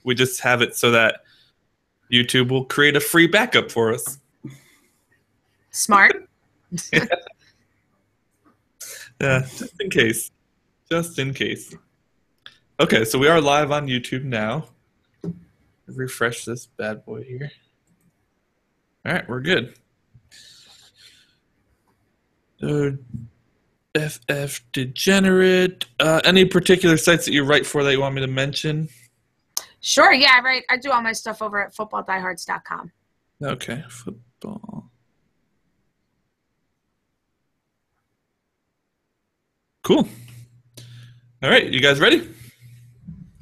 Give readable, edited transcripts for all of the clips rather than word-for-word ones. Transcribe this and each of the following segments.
We just have it so that YouTube will create a free backup for us. Smart. Yeah, just in case. Just in case. Okay, so we are live on YouTube now. Refresh this bad boy here. All right, we're good. FF Degenerate. Any particular sites that you write for that you want me to mention? Sure, yeah, I do all my stuff over at footballdiehards.com. Okay, football. Cool. All right, you guys ready?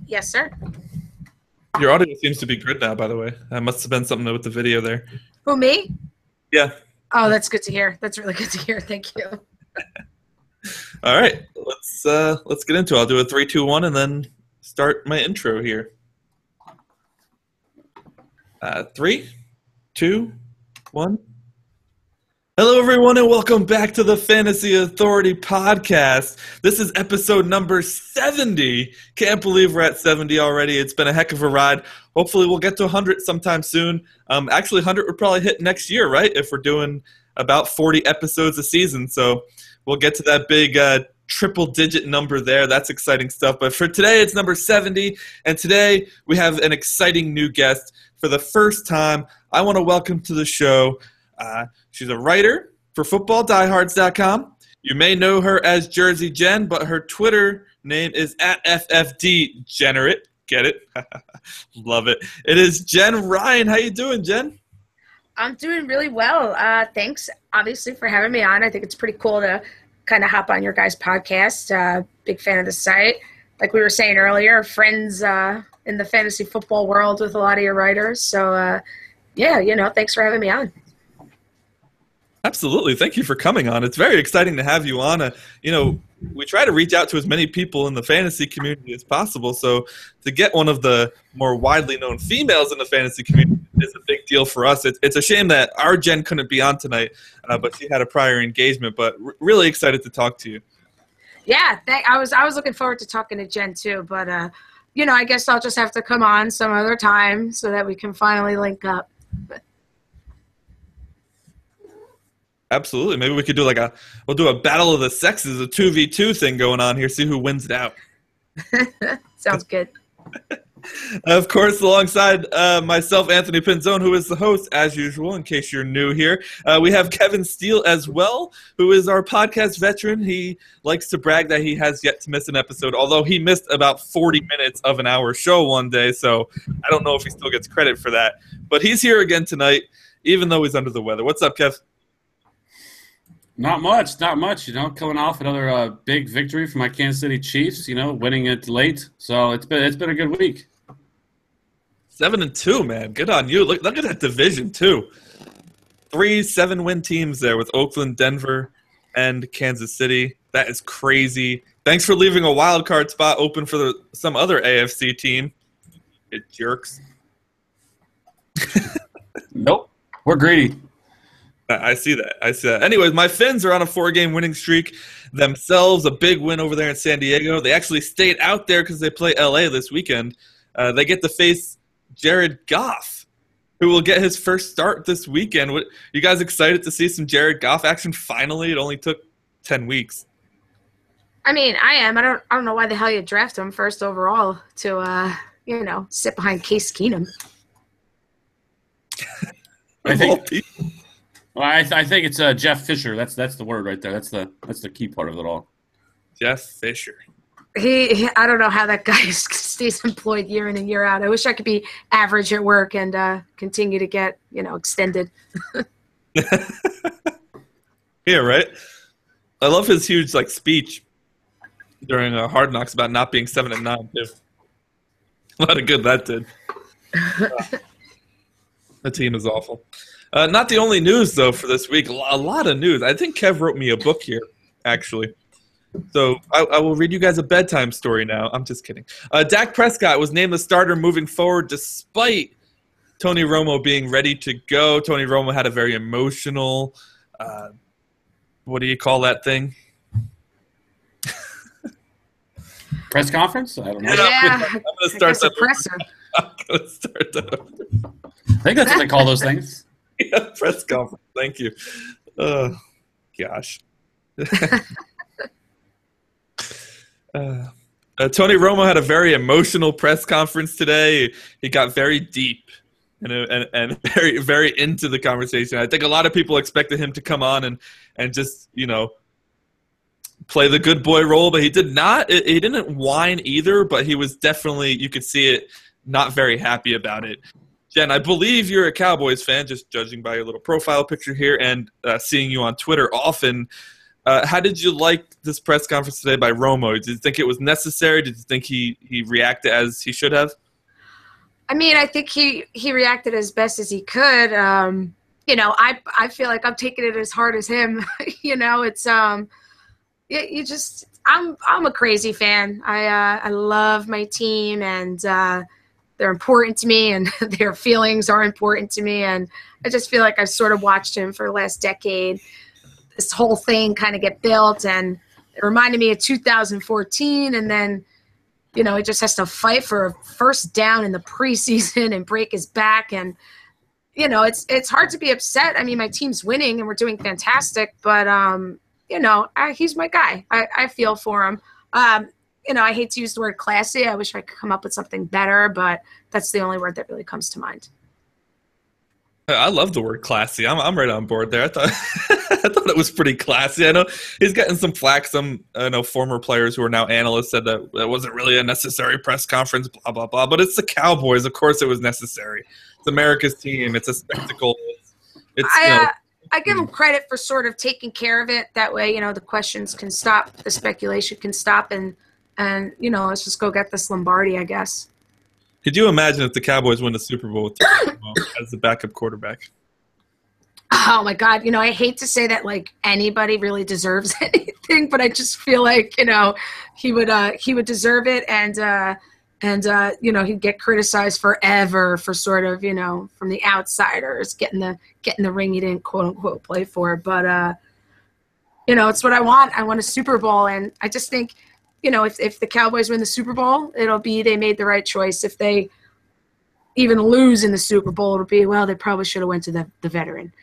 Yes, sir. Your audio seems to be good now, by the way. That must have been something with the video there. Who, me? Yeah. Oh, that's good to hear. That's really good to hear. Thank you. All right, let's get into it. I'll do a 3, 2, 1, and then start my intro here. 3, 2, 1. Hello, everyone, and welcome back to the Fantasy Authority Podcast. This is episode number 70. Can't believe we're at 70 already. It's been a heck of a ride. Hopefully, we'll get to 100 sometime soon. Actually, 100 would probably hit next year, right? If we're doing about 40 episodes a season. So we'll get to that big triple-digit number there. That's exciting stuff. But for today, it's number 70. And today, we have an exciting new guest. For the first time, I want to welcome to the show. She's a writer for footballdiehards.com. You may know her as Jersey Jen, but her Twitter name is @FFDGenerate. Get it? Love it. It is Jen Ryan. How you doing, Jen? I'm doing really well. Thanks, obviously, for having me on. I think it's pretty cool to kind of hop on your guys' podcast. Big fan of the site. Like we were saying earlier, friends in the fantasy football world with a lot of your writers. So, thanks for having me on. Absolutely. Thank you for coming on. It's very exciting to have you on. We try to reach out to as many people in the fantasy community as possible. So to get one of the more widely known females in the fantasy community is a big deal for us. It's a shame that our Jen couldn't be on tonight, but she had a prior engagement. But really excited to talk to you. Yeah, I was looking forward to talking to Jen too. But, I guess I'll just have to come on some other time so that we can finally link up. Absolutely. Maybe we could do we'll do a battle of the sexes, a 2v2 thing going on here, see who wins it out. Sounds good. Of course, alongside myself, Anthony Pinzone, who is the host, as usual, in case you're new here. We have Kevin Steele as well, who is our podcast veteran. He likes to brag that he has yet to miss an episode, although he missed about 40 minutes of an hour show one day, so I don't know if he still gets credit for that. But he's here again tonight, even though he's under the weather. What's up, Kev? Not much. Coming off another big victory for my Kansas City Chiefs. Winning it late, so it's been a good week. 7-2, man. Good on you. Look at that division too. 3 7-win teams there with Oakland, Denver, and Kansas City. That is crazy. Thanks for leaving a wild card spot open for some other AFC team. It jerks. Nope, we're greedy. I see that. Anyways, my Finns are on a 4-game winning streak themselves, a big win over there in San Diego. They actually stayed out there because they play LA this weekend. They get to face Jared Goff, who will get his first start this weekend. You guys excited to see some Jared Goff action finally? It only took 10 weeks. I mean, I am. I don't know why the hell you draft him first overall to, sit behind Case Keenum. I think it's Jeff Fisher. That's the word right there. That's the key part of it all. Jeff Fisher. I don't know how that guy stays employed year in and year out. I wish I could be average at work and continue to get extended. Yeah, right. I love his huge speech during Hard Knocks about not being 7-9. Too. A lot of good that did. The team is awful. Not the only news, though, for this week. A lot of news. I think Kev wrote me a book here, actually. So I will read you guys a bedtime story now. I'm just kidding. Dak Prescott was named the starter moving forward despite Tony Romo being ready to go. Tony Romo had a very emotional, what do you call that thing? Press conference? I don't know. Yeah, I'm gonna start that. presser. I'm gonna start that. I think that's what they call those things. Yeah, press conference. Thank you. Oh, gosh. Tony Romo had a very emotional press conference today. He got very deep and very, very into the conversation. I think a lot of people expected him to come on and just, play the good boy role, but he did not. He didn't whine either, but he was definitely, you could see it, not very happy about it. Jen, I believe you're a Cowboys fan, just judging by your little profile picture here and seeing you on Twitter often. How did you like this press conference today by Romo? Did you think it was necessary? Did you think he reacted as he should have? I mean, I think he reacted as best as he could. I feel like I'm taking it as hard as him. It's I'm a crazy fan. I love my team, and they're important to me, and their feelings are important to me. And I just feel like I've sort of watched him for the last decade. This whole thing kind of get built, and it reminded me of 2014. And then, he just has to fight for a first down in the preseason and break his back. And, it's hard to be upset. I mean, my team's winning and we're doing fantastic, but, he's my guy. I feel for him. I hate to use the word classy. I wish I could come up with something better, but that's the only word that really comes to mind. I love the word classy. I'm right on board there. I thought it was pretty classy. I know he's getting some flack. Some former players who are now analysts said that it wasn't really a necessary press conference, blah, blah, blah. But it's the Cowboys. Of course it was necessary. It's America's team. It's a spectacle. I give him credit for sort of taking care of it. That way, the questions can stop, the speculation can stop, and let's just go get this Lombardi, I guess. Could you imagine if the Cowboys win the Super Bowl with as the backup quarterback? Oh my God! I hate to say that like anybody really deserves anything, but I just feel like he would deserve it, and he'd get criticized forever for sort of from the outsiders getting the ring he didn't quote unquote play for. But it's what I want. I want a Super Bowl, and I just think if the Cowboys win the Super Bowl, it'll be they made the right choice. If they even lose in the Super Bowl, it'll be they probably should have went to the veteran.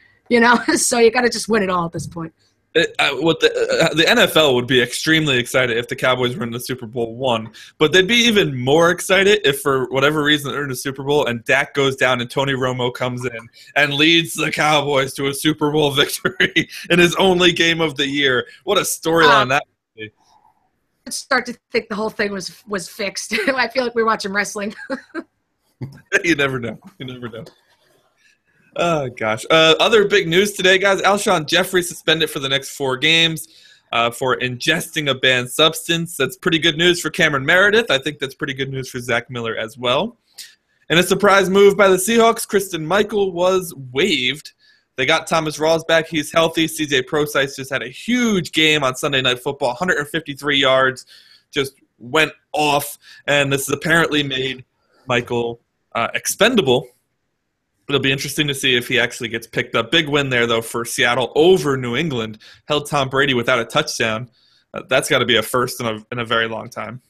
So you got to just win it all at this point. The NFL would be extremely excited if the Cowboys were in the Super Bowl one, but they'd be even more excited if for whatever reason they're in the Super Bowl and Dak goes down and Tony Romo comes in and leads the Cowboys to a Super Bowl victory in his only game of the year. What a storyline that would be. I start to think the whole thing was fixed. I feel like we're watching wrestling. You never know. Oh, gosh. Other big news today, guys. Alshon Jeffery suspended for the next 4 games for ingesting a banned substance. That's pretty good news for Cameron Meredith. I think that's pretty good news for Zach Miller as well. In a surprise move by the Seahawks, Christine Michael was waived. They got Thomas Rawls back. He's healthy. CJ Prosise just had a huge game on Sunday Night Football, 153 yards, just went off. And this has apparently made Michael expendable. It'll be interesting to see if he actually gets picked up. Big win there, though, for Seattle over New England. Held Tom Brady without a touchdown. That's got to be a first in a very long time.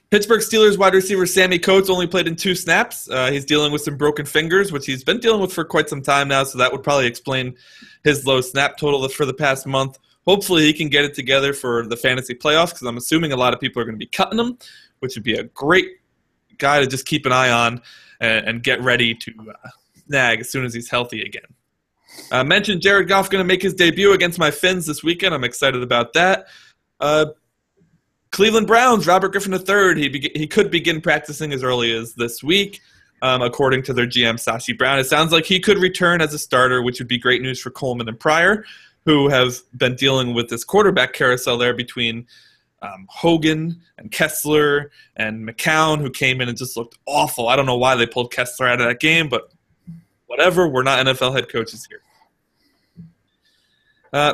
Pittsburgh Steelers wide receiver Sammy Coates only played in 2 snaps. He's dealing with some broken fingers, which he's been dealing with for quite some time now, so that would probably explain his low snap total for the past month. Hopefully he can get it together for the fantasy playoffs, because I'm assuming a lot of people are going to be cutting him, which would be a great guy to just keep an eye on and get ready to snag as soon as he's healthy again. Mentioned Jared Goff going to make his debut against my Finns this weekend. I'm excited about that. Cleveland Browns, Robert Griffin III, he could begin practicing as early as this week, according to their GM, Sashi Brown. It sounds like he could return as a starter, which would be great news for Coleman and Pryor, who have been dealing with this quarterback carousel there between Hogan and Kessler and McCown, who came in and just looked awful. I don't know why they pulled Kessler out of that game, but whatever. We're not NFL head coaches here.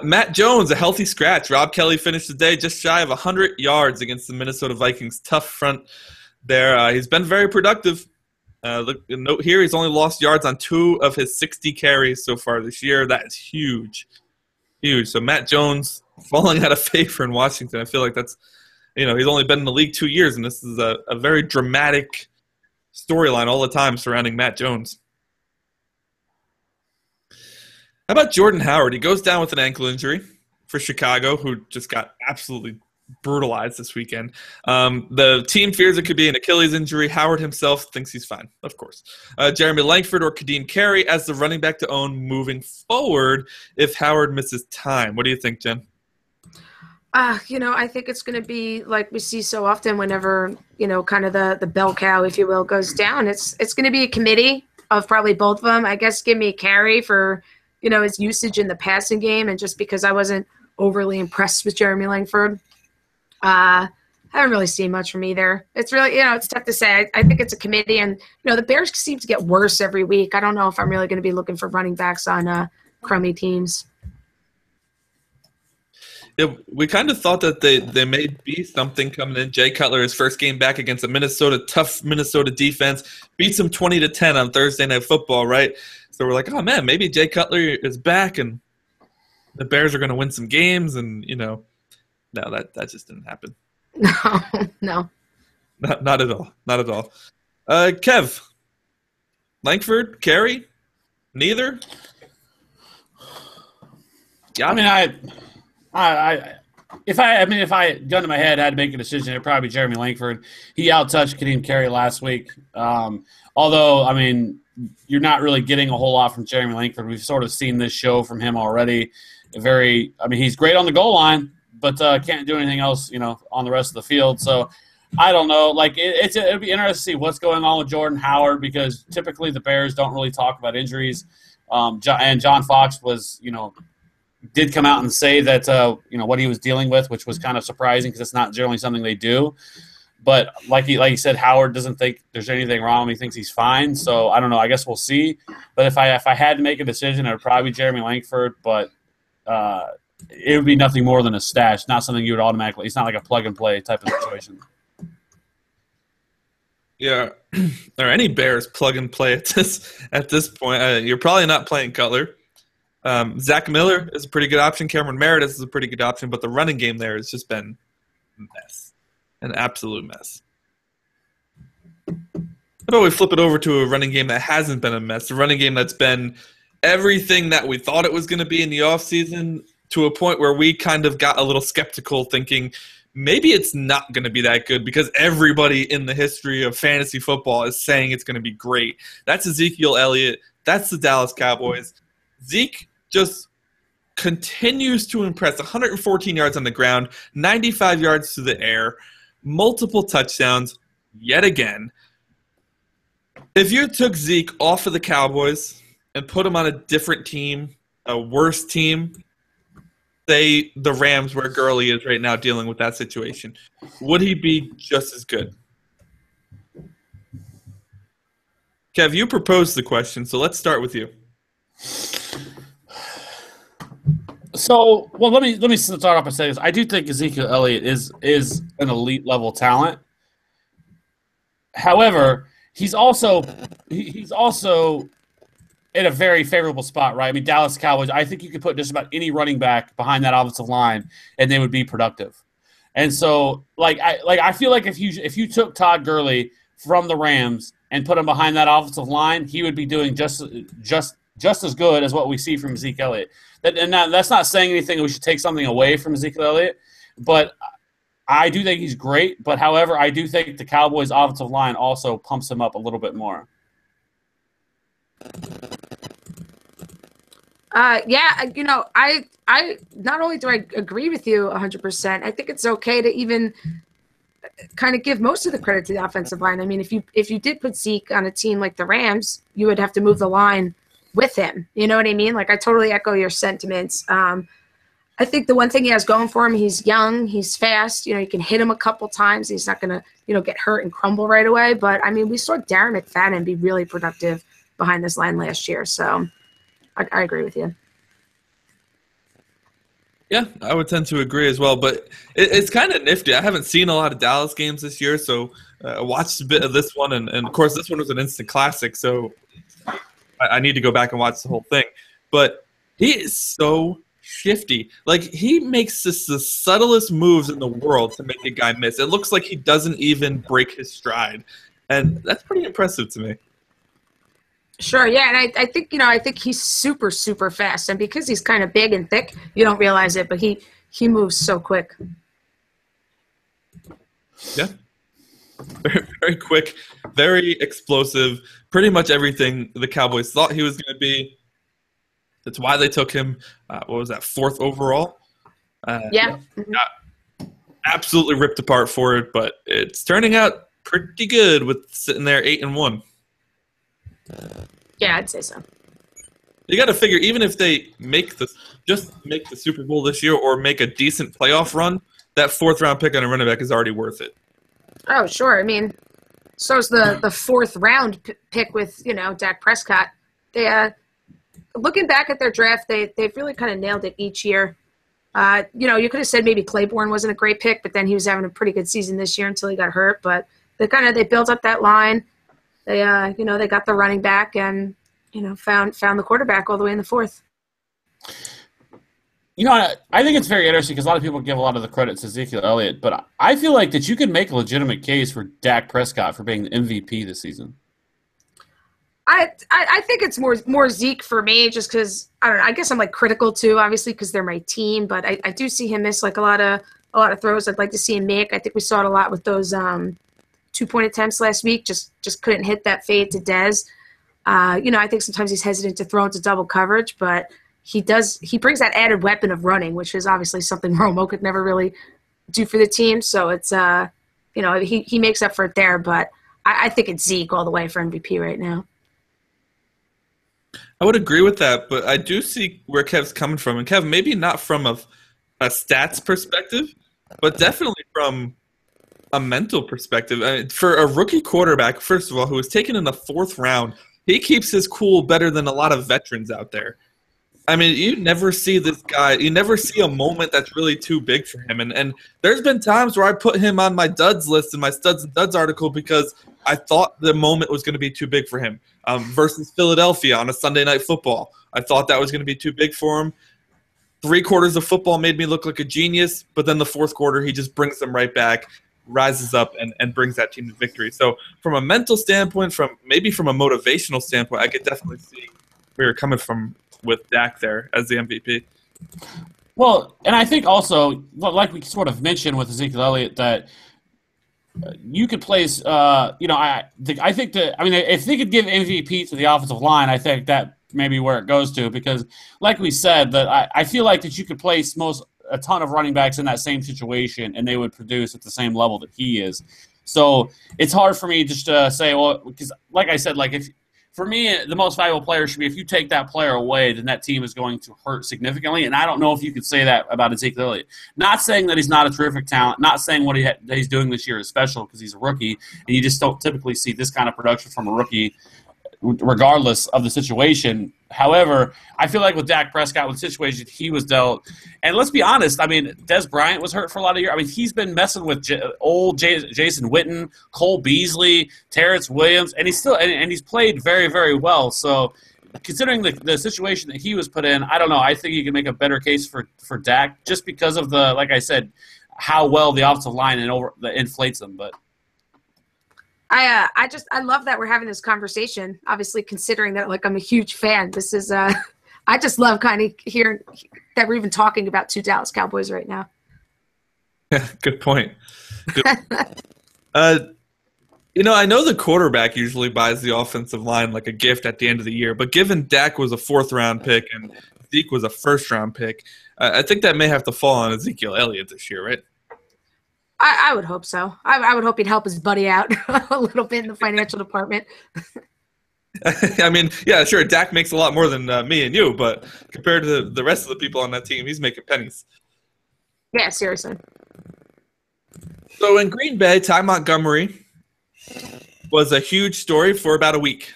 Matt Jones, a healthy scratch. Rob Kelly finished the day just shy of 100 yards against the Minnesota Vikings. Tough front there. He's been very productive. Note here, he's only lost yards on 2 of his 60 carries so far this year. That is huge. Huge. So Matt Jones falling out of favor in Washington. I feel like that's he's only been in the league 2 years, and this is a very dramatic storyline all the time surrounding Matt Jones. How about Jordan Howard? He goes down with an ankle injury for Chicago, who just got absolutely brutalized this weekend. The team fears it could be an Achilles injury. Howard himself thinks he's fine, of course. Jeremy Langford or Kadeem Carey as the running back to own moving forward if Howard misses time. What do you think, Jen? I think it's going to be like we see so often whenever, kind of the bell cow, if you will, goes down. It's going to be a committee of probably both of them. I guess give me Carey for, his usage in the passing game, and just because I wasn't overly impressed with Jeremy Langford. I haven't really seen much from either. It's really, it's tough to say. I think it's a committee, and, the Bears seem to get worse every week. I don't know if I'm really going to be looking for running backs on crummy teams. Yeah, we kind of thought that they may be something coming in. Jay Cutler, his first game back against a tough Minnesota defense, beats them 20-10 on Thursday Night Football, right? So we're like, oh, man, maybe Jay Cutler is back and the Bears are going to win some games. And, no, that just didn't happen. No. Not at all. Not at all. Kev, Langford, Carey, neither? Yeah. If I gun to my head, I had to make a decision, it'd probably be Jeremy Langford. He outtouched Kadeem Carey last week. Although, you're not really getting a whole lot from Jeremy Langford. We've sort of seen this show from him already. He's great on the goal line, but can't do anything else, on the rest of the field. So I don't know. It'd be interesting to see what's going on with Jordan Howard, because typically the Bears don't really talk about injuries. And John Fox was, did come out and say that, what he was dealing with, which was kind of surprising because it's not generally something they do. But like he said, Howard doesn't think there's anything wrong. He thinks he's fine. So I don't know. I guess we'll see. But if I had to make a decision, it would probably be Jeremy Langford. But it would be nothing more than a stash, not something you would automatically – it's not like a plug-and-play type of situation. Yeah. Are any Bears plug-and-play at this point? You're probably not playing Cutler. Zach Miller is a pretty good option. Cameron Meredith is a pretty good option. But the running game there has just been a mess. An absolute mess. How about we flip it over to a running game that hasn't been a mess, a running game that's been everything that we thought it was going to be in the offseason, to a point where we kind of got a little skeptical, thinking maybe it's not going to be that good because everybody in the history of fantasy football is saying it's going to be great. That's Ezekiel Elliott. That's the Dallas Cowboys. Zeke just continues to impress. 114 yards on the ground, 95 yards to the air, multiple touchdowns yet again. If you took Zeke off of the Cowboys and put him on a different team, a worse team, say the Rams where Gurley is right now dealing with that situation, would he be just as good? Kev, you proposed the question, so let's start with you. So, well, let me start off by saying this. I do think Ezekiel Elliott is an elite level talent. However, he's also in a very favorable spot, right? Dallas Cowboys, I think you could put just about any running back behind that offensive line and they would be productive. And so, I feel like if you took Todd Gurley from the Rams and put him behind that offensive line, he would be doing just as good as what we see from Zeke Elliott. That's not saying anything. We should take something away from Ezekiel Elliott, but I do think he's great. But however, I do think the Cowboys' offensive line also pumps him up a little bit more. I not only do I agree with you 100%, I think it's okay to even kind of give most of the credit to the offensive line. If you did put Zeke on a team like the Rams, you would have to move the line with him. You know what I mean? I totally echo your sentiments. I think the one thing he has going for him, he's young, he's fast. You can hit him a couple times. He's not going to, get hurt and crumble right away. But, we saw Darren McFadden be really productive behind this line last year. So I agree with you. Yeah, I would tend to agree as well. But it's kind of nifty. I haven't seen a lot of Dallas games this year, so I watched a bit of this one. And, of course, this one was an instant classic, so I need to go back and watch the whole thing. But he is so shifty. Like, he makes the subtlest moves in the world to make a guy miss. It looks like he doesn't even break his stride. And that's pretty impressive to me. Sure, yeah, and I think, I think he's super, super fast. And because he's kind of big and thick, you don't realize it, but he moves so quick. Yeah. Very, very quick, very explosive, pretty much everything the Cowboys thought he was going to be. That's why they took him, 4th overall? Yeah. Got absolutely ripped apart for it, but it's turning out pretty good with sitting there 8-1. Yeah, I'd say so. You got to figure, even if they make the Super Bowl this year or make a decent playoff run, that 4th-round pick on a running back is already worth it. Oh, sure. I mean, so is the 4th-round pick with, Dak Prescott. They, looking back at their draft, they've really kind of nailed it each year. You could have said maybe Claiborne wasn't a great pick, but then he was having a pretty good season this year until he got hurt. But they built up that line. They they got the running back and found the quarterback all the way in the 4th. I think it's very interesting because a lot of people give a lot of the credit to Ezekiel Elliott, but I feel like that you could make a legitimate case for Dak Prescott for being the MVP this season. I think it's more Zeke for me, just because I don't know. I guess I'm critical too, obviously, because they're my team. But I do see him miss a lot of throws I'd like to see him make. I think we saw it a lot with those 2-point attempts last week. Just couldn't hit that fade to Dez. I think sometimes he's hesitant to throw into double coverage, but he brings that added weapon of running, which is obviously something Romo could never really do for the team. So it's he makes up for it there. But I think it's Zeke all the way for MVP right now. I would agree with that, but I do see where Kev's coming from. And Kev, maybe not from a stats perspective, but definitely from a mental perspective. I mean, for a rookie quarterback, first of all, who was taken in the 4th round, he keeps his cool better than a lot of veterans out there. I mean, you never see this guy. You never see a moment that's really too big for him. And there's been times where I put him on my duds list in my Studs and Duds article because I thought the moment was going to be too big for him. Versus Philadelphia on a Sunday Night Football, I thought that was going to be too big for him. 3 quarters of football made me look like a genius, but then the 4th quarter, he just brings them right back, rises up, and brings that team to victory. So from a mental standpoint, from a motivational standpoint, I could definitely see where you're coming from with Dak there as the MVP. Well, and I think also, like we sort of mentioned with Ezekiel Elliott, that you could place, I think if they could give MVP to the offensive line, I think that may be where it goes to, because like we said, that I feel like that you could place a ton of running backs in that same situation and they would produce at the same level that he is. So it's hard for me just to say, well, because like I said, for me, the most valuable player should be if you take that player away, then that team is going to hurt significantly. And I don't know if you could say that about Ezekiel Elliott. Not saying that he's not a terrific talent, not saying that he's doing this year is special because he's a rookie, and you just don't typically see this kind of production from a rookie regardless of the situation. However, I feel like with Dak Prescott, with the situation he was dealt, and let's be honest, I mean, Dez Bryant was hurt for a lot of years. I mean, he's been messing with Jason Witten, Cole Beasley, Terrence Williams, and he's played very, very well. So considering the situation that he was put in, I don't know. I think you can make a better case for Dak just because of like I said, how well the offensive line inflates them. But I love that we're having this conversation, obviously considering that I'm a huge fan. This is I just love kind of hearing that we're even talking about 2 Dallas Cowboys right now. Yeah, good point. I know the quarterback usually buys the offensive line like a gift at the end of the year, but given Dak was a 4th-round pick and Zeke was a 1st-round pick, I think that may have to fall on Ezekiel Elliott this year, right? I would hope so. I would hope he'd help his buddy out a little bit in the financial department. I mean, yeah, sure, Dak makes a lot more than me and you, but compared to the rest of the people on that team, he's making pennies. Yeah, seriously. So in Green Bay, Ty Montgomery was a huge story for about a week.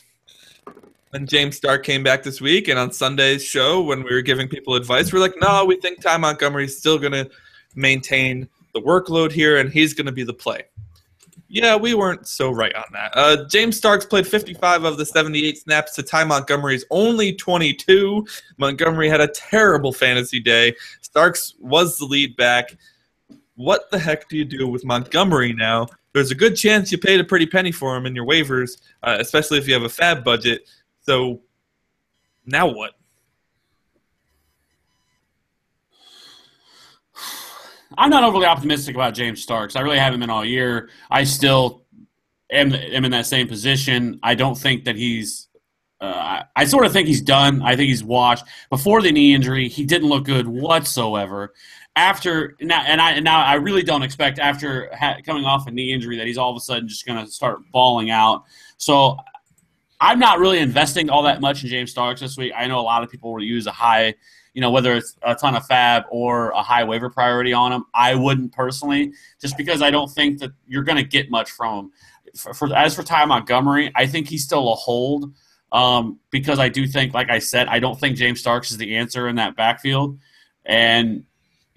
Then James Stark came back this week, and on Sunday's show, when we were giving people advice, we're like, no, we think Ty Montgomery's still going to maintain the workload here, and he's going to be the play. Yeah, we weren't so right on that. James Starks played 55 of the 78 snaps to Ty Montgomery's only 22. Montgomery had a terrible fantasy day. Starks was the lead back. What the heck do you do with Montgomery now? There's a good chance you paid a pretty penny for him in your waivers, especially if you have a fab budget. So now what? I'm not overly optimistic about James Starks. I really haven't been all year. I still am in that same position. I don't think that he's I sort of think he's done. I think he's washed. Before the knee injury, he didn't look good whatsoever. Now I really don't expect after coming off a knee injury that he's all of a sudden just going to start balling out. So I'm not really investing all that much in James Starks this week. I know a lot of people will use a high, whether it's a ton of fab or a high waiver priority on him. I wouldn't personally, just because I don't think that you're going to get much from him. As for Ty Montgomery, I think he's still a hold because I do think, like I said, I don't think James Starks is the answer in that backfield. And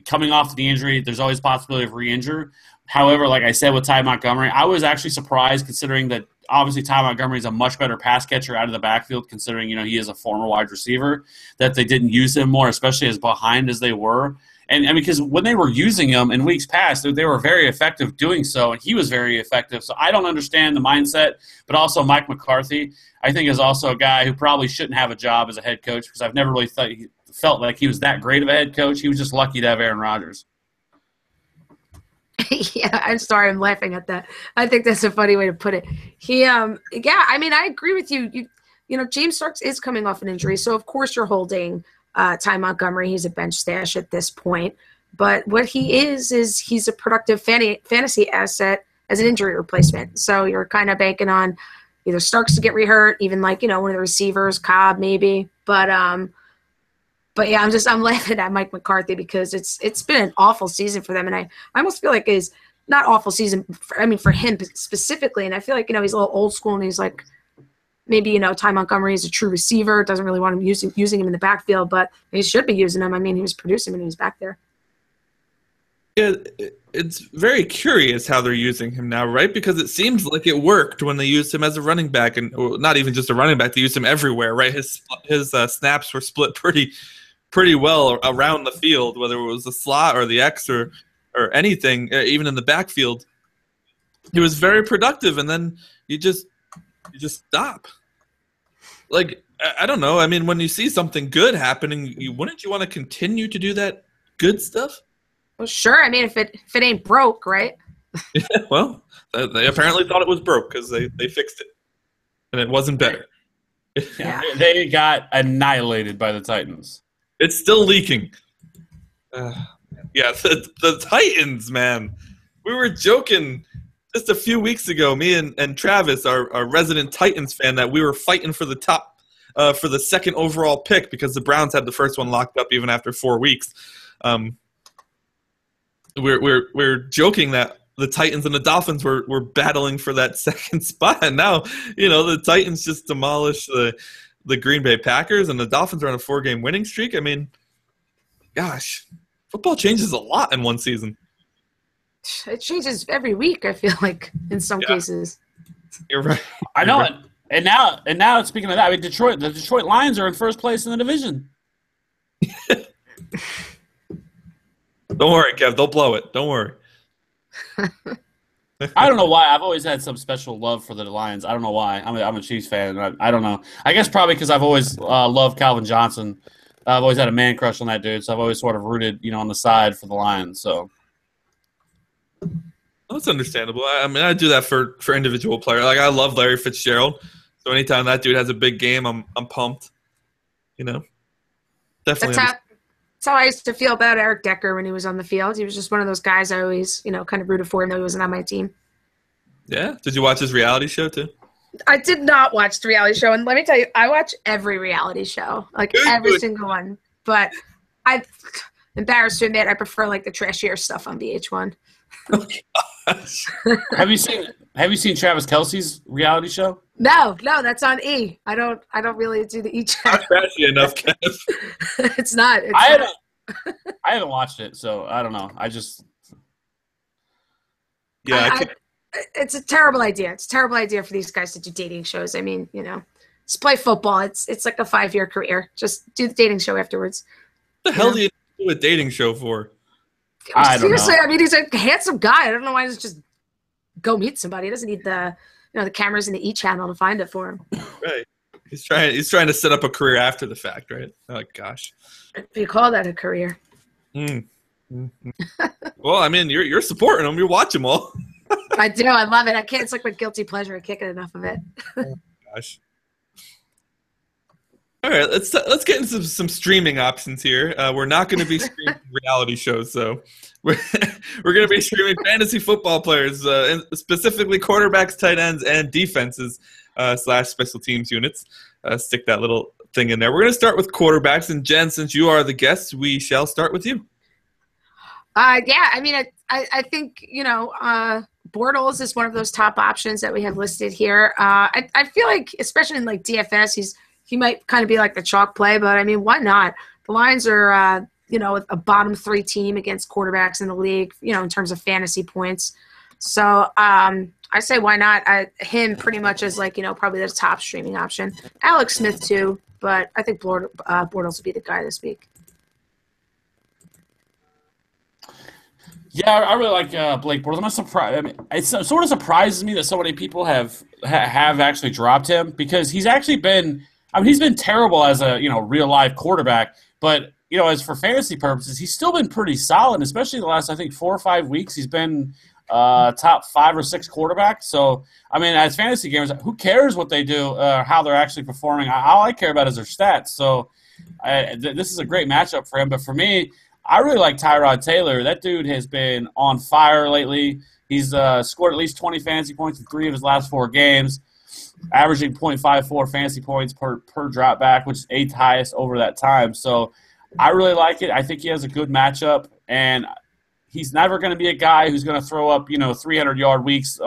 coming off the injury, there's always possibility of re-injure. However, like I said with Ty Montgomery, I was actually surprised considering that obviously Ty Montgomery is a much better pass catcher out of the backfield considering, he is a former wide receiver, that they didn't use him more, especially as behind as they were. And because when they were using him in weeks past, they were very effective doing so, and he was very effective. So I don't understand the mindset, but also Mike McCarthy, I think, is also a guy who probably shouldn't have a job as a head coach because I've never really felt like he was that great of a head coach. He was just lucky to have Aaron Rodgers. Yeah, I'm sorry, I'm laughing at that. I think that's a funny way to put it. I agree with you. James Starks is coming off an injury, so of course you're holding Ty Montgomery. He's a bench stash at this point. But what he is he's a productive fantasy asset as an injury replacement. So you're kind of banking on either Starks to get rehurt, even one of the receivers, Cobb maybe. But yeah, I'm laughing at Mike McCarthy because it's been an awful season for them, and I almost feel like it's not awful season. For him specifically, and I feel like he's a little old school, and he's like maybe Ty Montgomery is a true receiver, doesn't really want him using him in the backfield, but he should be using him. I mean, he was producing when he was back there. Yeah, it's very curious how they're using him now, right? Because it seems like it worked when they used him as a running back, and not even just a running back. They used him everywhere, right? His snaps were split pretty well around the field, whether it was the slot or the X or anything, even in the backfield. He was very productive, and then you just stop. Like, I don't know. I mean, when you see something good happening, wouldn't you want to continue to do that good stuff? Well, sure. I mean, if it ain't broke, right? Yeah, well, they apparently thought it was broke because they fixed it, and it wasn't better. Yeah. They got annihilated by the Titans. It's still leaking. The Titans, man. We were joking just a few weeks ago, me and Travis, our resident Titans fan, that we were fighting for the top, for the second overall pick because the Browns had the first one locked up even after 4 weeks. We're joking that the Titans and the Dolphins were battling for that second spot, and now the Titans just demolished the Green Bay Packers, and the Dolphins are on a 4-game winning streak. I mean, gosh, football changes a lot in one season. It changes every week, I feel like, in some cases. You're right. I know it. And now, speaking of that, I mean, the Detroit Lions are in first place in the division. Don't worry, Kev. They'll blow it. Don't worry. I don't know why. I've always had some special love for the Lions. I don't know why. I'm a Chiefs fan. I don't know. I guess probably because I've always loved Calvin Johnson. I've always had a man crush on that dude, so I've always sort of rooted, on the side for the Lions. So that's understandable. I mean, I do that for individual players. Like, I love Larry Fitzgerald, so anytime that dude has a big game, I'm pumped. Definitely. That's how I used to feel about Eric Decker when he was on the field. He was just one of those guys I always, kind of rooted for, even though he wasn't on my team. Yeah? Did you watch his reality show, too? I did not watch the reality show. And let me tell you, I watch every reality show. Like, every single one. But I'm embarrassed to admit I prefer, the trashier stuff on VH1. Oh, gosh. Have you seen Travis Kelce's reality show? No, that's on E. I don't really do the E channel. Not trashy enough, Kev. It's not. I haven't watched it, so I don't know. I just it's a terrible idea. It's a terrible idea for these guys to do dating shows. I mean, just play football. It's like a 5-year career. Just do the dating show afterwards. What the hell do you do a dating show for? Seriously, I mean, he's a handsome guy. I don't know why he's just go meet somebody. He doesn't need the cameras in the E channel to find it for him. Right. He's trying to set up a career after the fact, right? Oh gosh. If you call that a career. Mm-hmm. Well, I mean, you're supporting them. You watch them all. I do. I love it. I can't. It's like my guilty pleasure. I can't get enough of it. Oh, gosh. All right, let's get into some streaming options here. We're not going to be streaming reality shows, though. We're going to be streaming fantasy football players, specifically quarterbacks, tight ends, and defenses / special teams units. Stick that little thing in there. We're going to start with quarterbacks, and Jen, since you are the guest, we shall start with you. Yeah, I mean, I think, Bortles is one of those top options that we have listed here. I feel like, especially in like DFS, he might kind of be like the chalk play, but I mean, why not? The Lions are, a bottom 3 team against quarterbacks in the league, in terms of fantasy points. So I say why not? Him pretty much as like, probably the top streaming option. Alex Smith too, but I think Bortles will be the guy this week. Yeah, I really like Blake Bortles. I'm not surprised. I mean, it sort of surprises me that so many people have actually dropped him because he's actually been. I mean, he's been terrible as a real life quarterback, but as for fantasy purposes, he's still been pretty solid. Especially the last 4 or 5 weeks, he's been top 5 or 6 quarterback. So I mean, as fantasy gamers, who cares what they do, how they're actually performing? All I care about is their stats. So this is a great matchup for him. But for me, I really like Tyrod Taylor. That dude has been on fire lately. He's scored at least 20 fantasy points in 3 of his last 4 games, averaging 0.54 fantasy points per drop back, which is 8th highest over that time. So I really like it. I think he has a good matchup, and he's never going to be a guy who's going to throw up 300-yard weeks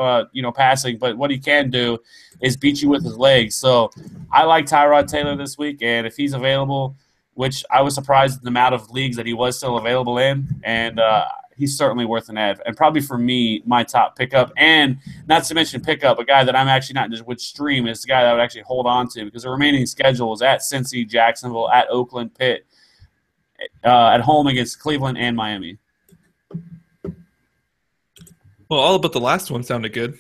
passing, but what he can do is beat you with his legs. So I like Tyrod Taylor this week, and if he's available, which I was surprised at the amount of leagues that he was still available in, and he's certainly worth an ad. And probably for me, my top pickup, and not to mention pickup, a guy that I'm actually not just would stream is the guy that I would actually hold on to because the remaining schedule is at Cincy, Jacksonville, at Oakland, Pitt, at home against Cleveland and Miami. Well, all but the last one sounded good.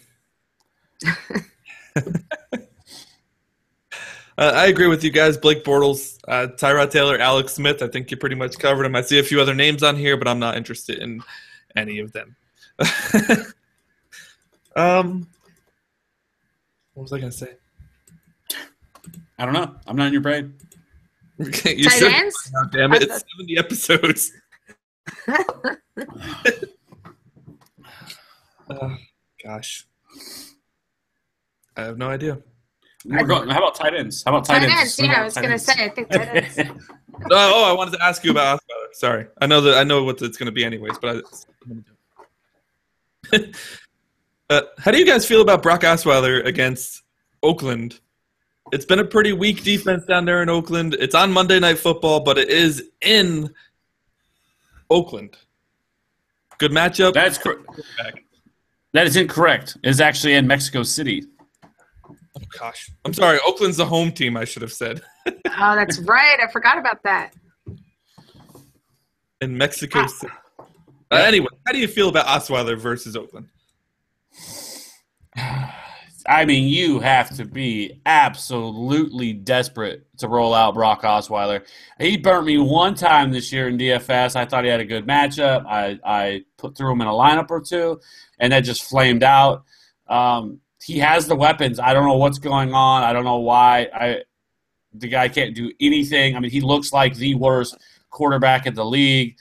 I agree with you guys. Blake Bortles, Tyrod Taylor, Alex Smith. I think you pretty much covered them. I see a few other names on here, but I'm not interested in any of them. What was I going to say? I don't know. I'm not in your brain. You Tight ends? Oh, damn it. It's 70 episodes. Gosh. I have no idea. How about tight ends? How about tight ends? Yeah, I was going to say, I think tight ends. I wanted to ask you about Osweiler. Sorry. I know what it's going to be anyways, but how do you guys feel about Brock Osweiler against Oakland? It's been a pretty weak defense down there in Oakland. It's on Monday Night Football, but it is in Oakland. Good matchup. That's correct. That is incorrect. It's actually in Mexico City. Oh, gosh. I'm sorry. Oakland's the home team, I should have said. Oh, that's right. I forgot about that. In Mexico City. Anyway, how do you feel about Osweiler versus Oakland? I mean, you have to be absolutely desperate to roll out Brock Osweiler. He burnt me one time this year in DFS. I thought he had a good matchup. I threw him in a lineup or two, and that just flamed out. He has the weapons. I don't know what's going on. I don't know why. The guy can't do anything. I mean, he looks like the worst quarterback in the league.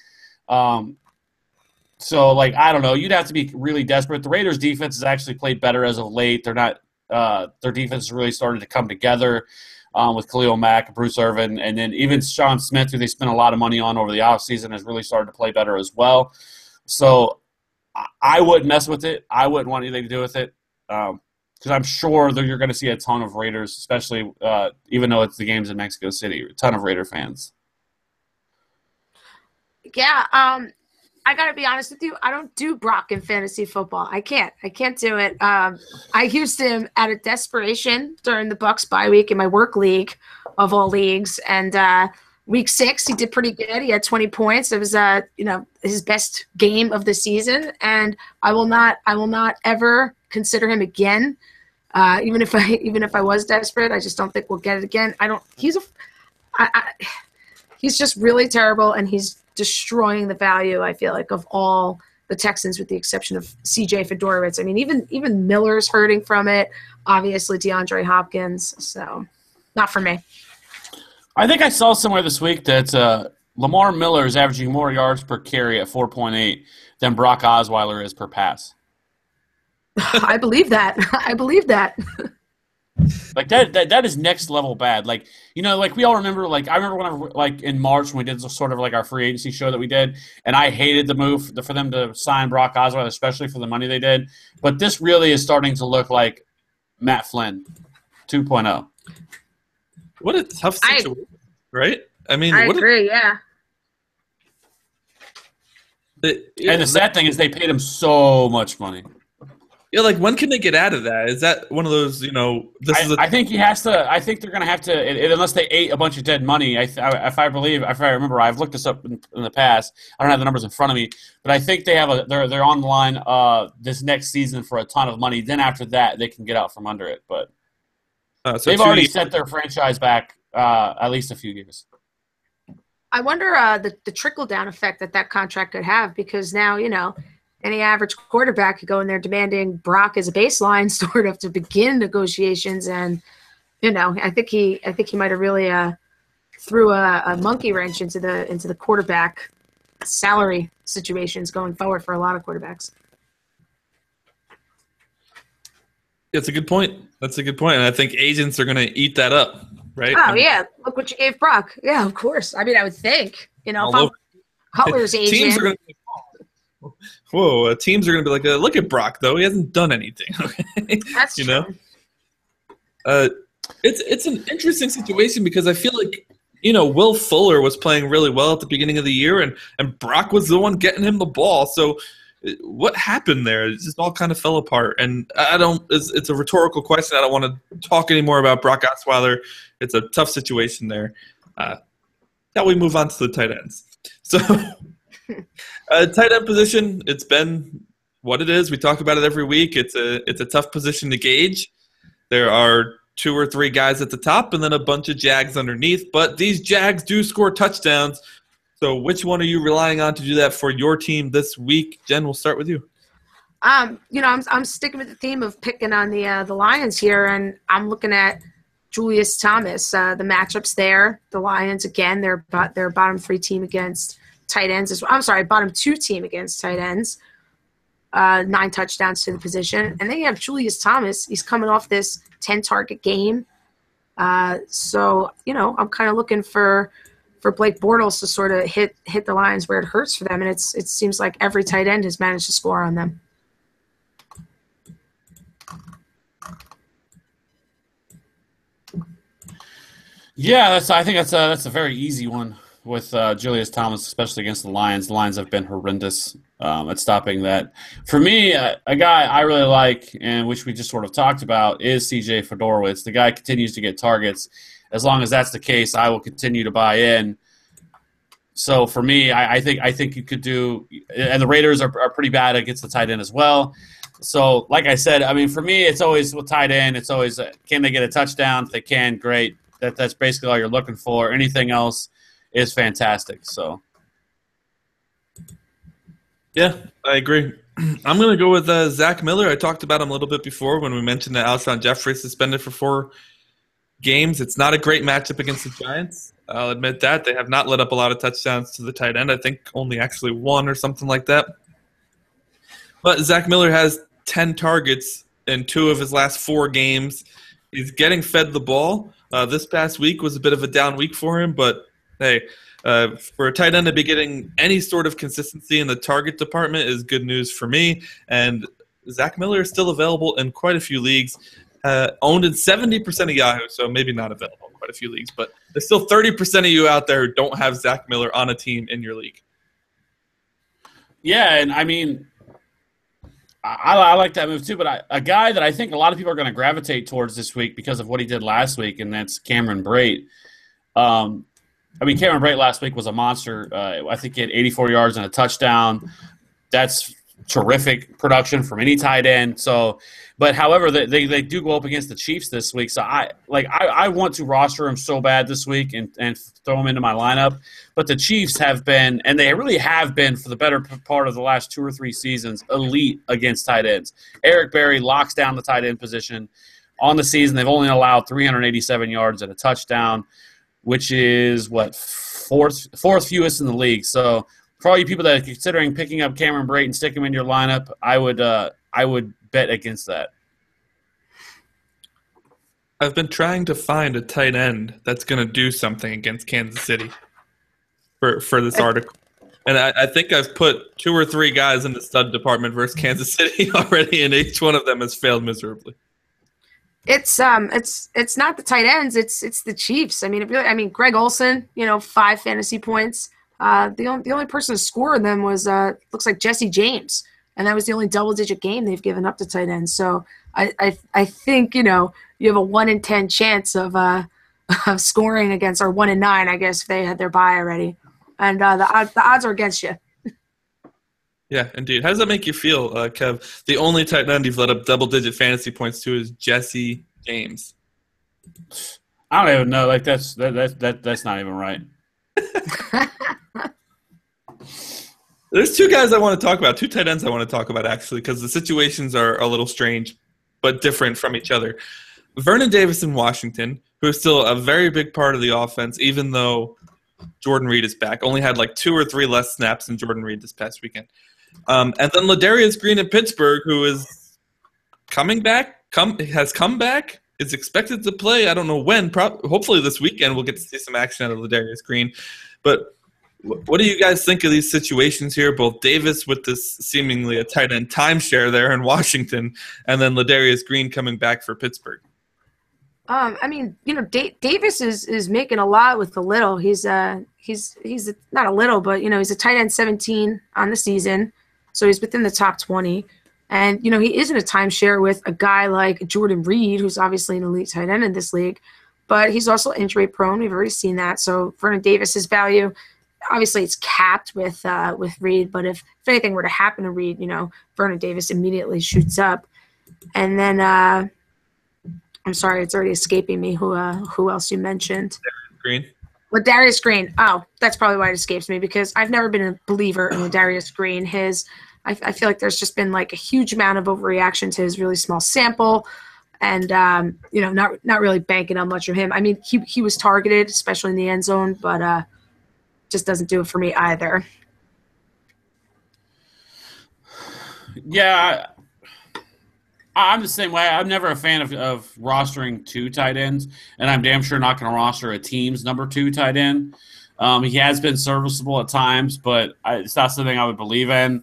So, I don't know. You'd have to be really desperate. The Raiders' defense has actually played better as of late. They're not their defense has really started to come together with Khalil Mack, Bruce Irvin, and then even Sean Smith, who they spent a lot of money on over the offseason, has really started to play better as well. So, I wouldn't mess with it. I wouldn't want anything to do with it because I'm sure that you're going to see a ton of Raiders, especially even though it's the games in Mexico City, a ton of Raider fans. Yeah, I got to be honest with you. I don't do Brock in fantasy football. I can't do it. I used him out of desperation during the Bucs bye week in my work league of all leagues. And week 6, he did pretty good. He had 20 points. It was, his best game of the season. And I will not ever consider him again. Even if I was desperate, I just don't think we'll get it again. He's just really terrible, and he's destroying the value, I feel like, of all the Texans with the exception of CJ Fedorowicz. I mean, even Miller's hurting from it. Obviously, DeAndre Hopkins. So, not for me. I think I saw somewhere this week that Lamar Miller is averaging more yards per carry at 4.8 than Brock Osweiler is per pass. I believe that. Like that is next level bad. Like, like we all remember, like I remember when in March when we did sort of like our free agency show that we did, and I hated the move for them to sign Brock Osweiler, especially for the money they did. But this really is starting to look like Matt Flynn 2.0. What a tough situation, right? I mean, I agree, yeah. And the sad thing is they paid him so much money. Yeah, like when can they get out of that? Is that one of those, I think he has to. I think they're going to have to, unless they ate a bunch of dead money. If I remember, I've looked this up in the past. I don't have the numbers in front of me, but I think they're on the line this next season for a ton of money. Then after that, they can get out from under it. But so they've already set their franchise back at least a few years. I wonder the trickle-down effect that contract could have, because now, any average quarterback could go in there demanding Brock as a baseline sort of to begin negotiations. And, I think he might have really threw a monkey wrench into the quarterback salary situations going forward for a lot of quarterbacks. That's a good point. And I think agents are going to eat that up, right? Oh, yeah. Look what you gave Brock. Yeah, of course. I mean, I would think, if I'm Cutler's agent. Teams are going to be teams are going to be like, look at Brock, though. He hasn't done anything. Okay? That's true. It's an interesting situation because I feel like, Will Fuller was playing really well at the beginning of the year, and Brock was the one getting him the ball. So what happened there? It just all kind of fell apart. And it's a rhetorical question. I don't want to talk anymore about Brock Osweiler. It's a tough situation there. Now we move on to the tight ends. So tight end position, it's been what it is. We talk about it every week. It's a tough position to gauge. There are 2 or 3 guys at the top and then a bunch of Jags underneath. But these Jags do score touchdowns. So which one are you relying on to do that for your team this week? Jen, we'll start with you. I'm sticking with the theme of picking on the Lions here, and I'm looking at Julius Thomas. The matchups there, the Lions again, they're bottom 3 team against tight ends as well. I'm sorry, bottom 2 team against tight ends. 9 touchdowns to the position, and then you have Julius Thomas. He's coming off this 10-target game, so I'm kind of looking for Blake Bortles to sort of hit the Lions where it hurts for them, and it seems like every tight end has managed to score on them. Yeah, I think that's a very easy one with Julius Thomas, especially against the Lions. The Lions have been horrendous at stopping that. For me, a guy I really like, and which we just sort of talked about, is CJ Fedorowicz. The guy continues to get targets. As long as that's the case, I will continue to buy in. So for me, I think you could do – and the Raiders are pretty bad against the tight end as well. So like I said, I mean, for me, it's always with tight end, it's always can they get a touchdown? If they can, great. That's basically all you're looking for. Anything else is fantastic. So, yeah, I agree. I'm going to go with Zach Miller. I talked about him a little bit before when we mentioned that Alshon Jeffery suspended for 4 games. It's not a great matchup against the Giants. I'll admit that. They have not let up a lot of touchdowns to the tight end. I think only actually 1 or something like that. But Zach Miller has 10 targets in 2 of his last 4 games. He's getting fed the ball. This past week was a bit of a down week for him, but hey, for a tight end to be getting any sort of consistency in the target department is good news for me. And Zach Miller is still available in quite a few leagues, owned in 70% of Yahoo, so maybe not available in quite a few leagues, but there's still 30% of you out there who don't have Zach Miller on a team in your league. Yeah, and I mean, I like that move too. But a guy that I think a lot of people are going to gravitate towards this week because of what he did last week, and that's Cameron Braid. Cameron Braid last week was a monster. I think he had 84 yards and a touchdown. That's terrific production from any tight end. So, but however, they do go up against the Chiefs this week. So I want to roster him so bad this week and throw him into my lineup. But the Chiefs have been, and they really have been for the better part of the last 2 or 3 seasons, elite against tight ends. Eric Berry locks down the tight end position. On the season, they've only allowed 387 yards and a touchdown, which is fourth fewest in the league. So for all you people that are considering picking up Cameron Braid and sticking him in your lineup, I would bet against that. I've been trying to find a tight end that's going to do something against Kansas City for this article. And I think I've put 2 or 3 guys in the stud department versus Kansas City already, and each one of them has failed miserably. It's not the tight ends. It's the Chiefs. I mean, Greg Olsen, 5 fantasy points. The only person to score them was looks like Jesse James, and that was the only double-digit game they've given up to tight ends. So I think you have a 1 in 10 chance of scoring against, or 1 in 9, I guess, if they had their bye already, and the odds are against you. Yeah, indeed. How does that make you feel, Kev? The only tight end you've let up double-digit fantasy points to is Jesse James. I don't even know. Like that's not even right. There's 2 guys I want to talk about, 2 tight ends I want to talk about, actually, because the situations are a little strange but different from each other. Vernon Davis in Washington, who is still a very big part of the offense, even though Jordan Reed is back. Only had like 2 or 3 less snaps than Jordan Reed this past weekend. And then Darius Green in Pittsburgh, who is coming back, has come back, is expected to play. I don't know when. Hopefully this weekend we'll get to see some action out of Darius Green. But what do you guys think of these situations here? Both Davis with this seemingly a tight end timeshare there in Washington, and then Darius Green coming back for Pittsburgh. Davis is making a lot with the little. He's not a little, but he's a tight end 17 on the season, so he's within the top 20. And he isn't a timeshare with a guy like Jordan Reed, who's obviously an elite tight end in this league, but he's also injury prone. We've already seen that. So Vernon Davis's value, obviously, it's capped with Reed. But if anything were to happen to Reed, Vernon Davis immediately shoots up. And then I'm sorry, it's already escaping me who else you mentioned. Darius Green. Well, Darius Green. Oh, that's probably why it escapes me, because I've never been a believer in Darius Green. I feel like there's just been like a huge amount of overreaction to his really small sample, and not really banking on much of him. I mean, he was targeted, especially in the end zone, but just doesn't do it for me either. Yeah, I'm the same way. I'm never a fan of rostering 2 tight ends, and I'm damn sure not going to roster a team's number 2 tight end. He has been serviceable at times, but it's not something I would believe in.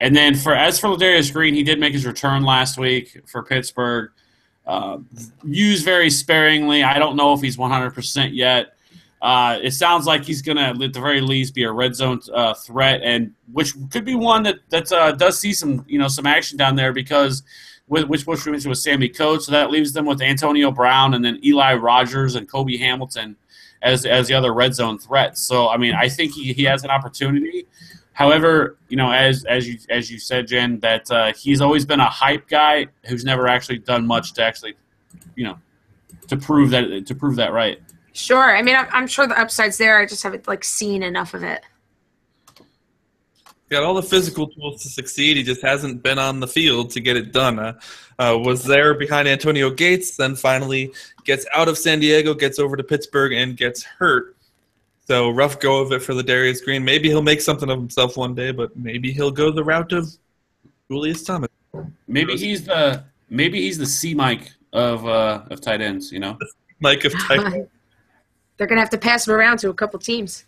And then as for Darius Green, he did make his return last week for Pittsburgh. Used very sparingly. I don't know if he's 100% yet. It sounds like he's going to, at the very least, be a red zone threat, and which could be one that does see some action down there, because which we mentioned with Sammy Coates, so that leaves them with Antonio Brown and then Eli Rogers and Kobe Hamilton as the other red zone threats. So I mean, I think he has an opportunity. However, as you said, Jen, that he's always been a hype guy who's never actually done much to actually, to prove that right. Sure. I mean, I'm sure the upside's there. I just haven't seen enough of it. Got all the physical tools to succeed. He just hasn't been on the field to get it done. Was there behind Antonio Gates, then finally gets out of San Diego, gets over to Pittsburgh, and gets hurt. So rough go of it for Darius Green. Maybe he'll make something of himself one day, but maybe he'll go the route of Julius Thomas. Maybe he's the C Mike of tight ends. Mike of tight ends. They're gonna have to pass him around to a couple teams.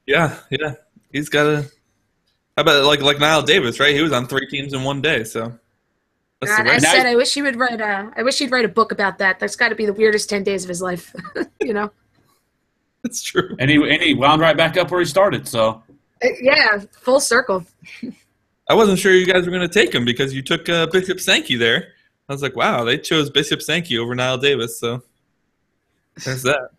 Yeah. He's got to. How about like Niall Davis, right? He was on 3 teams in one day. So. I wish he would write a book about that. That's got to be the weirdest 10 days of his life. It's true. And he wound right back up where he started. So. Yeah, full circle. I wasn't sure you guys were going to take him because you took Bishop Sankey there. I was like, wow, they chose Bishop Sankey over Niall Davis, so there's that.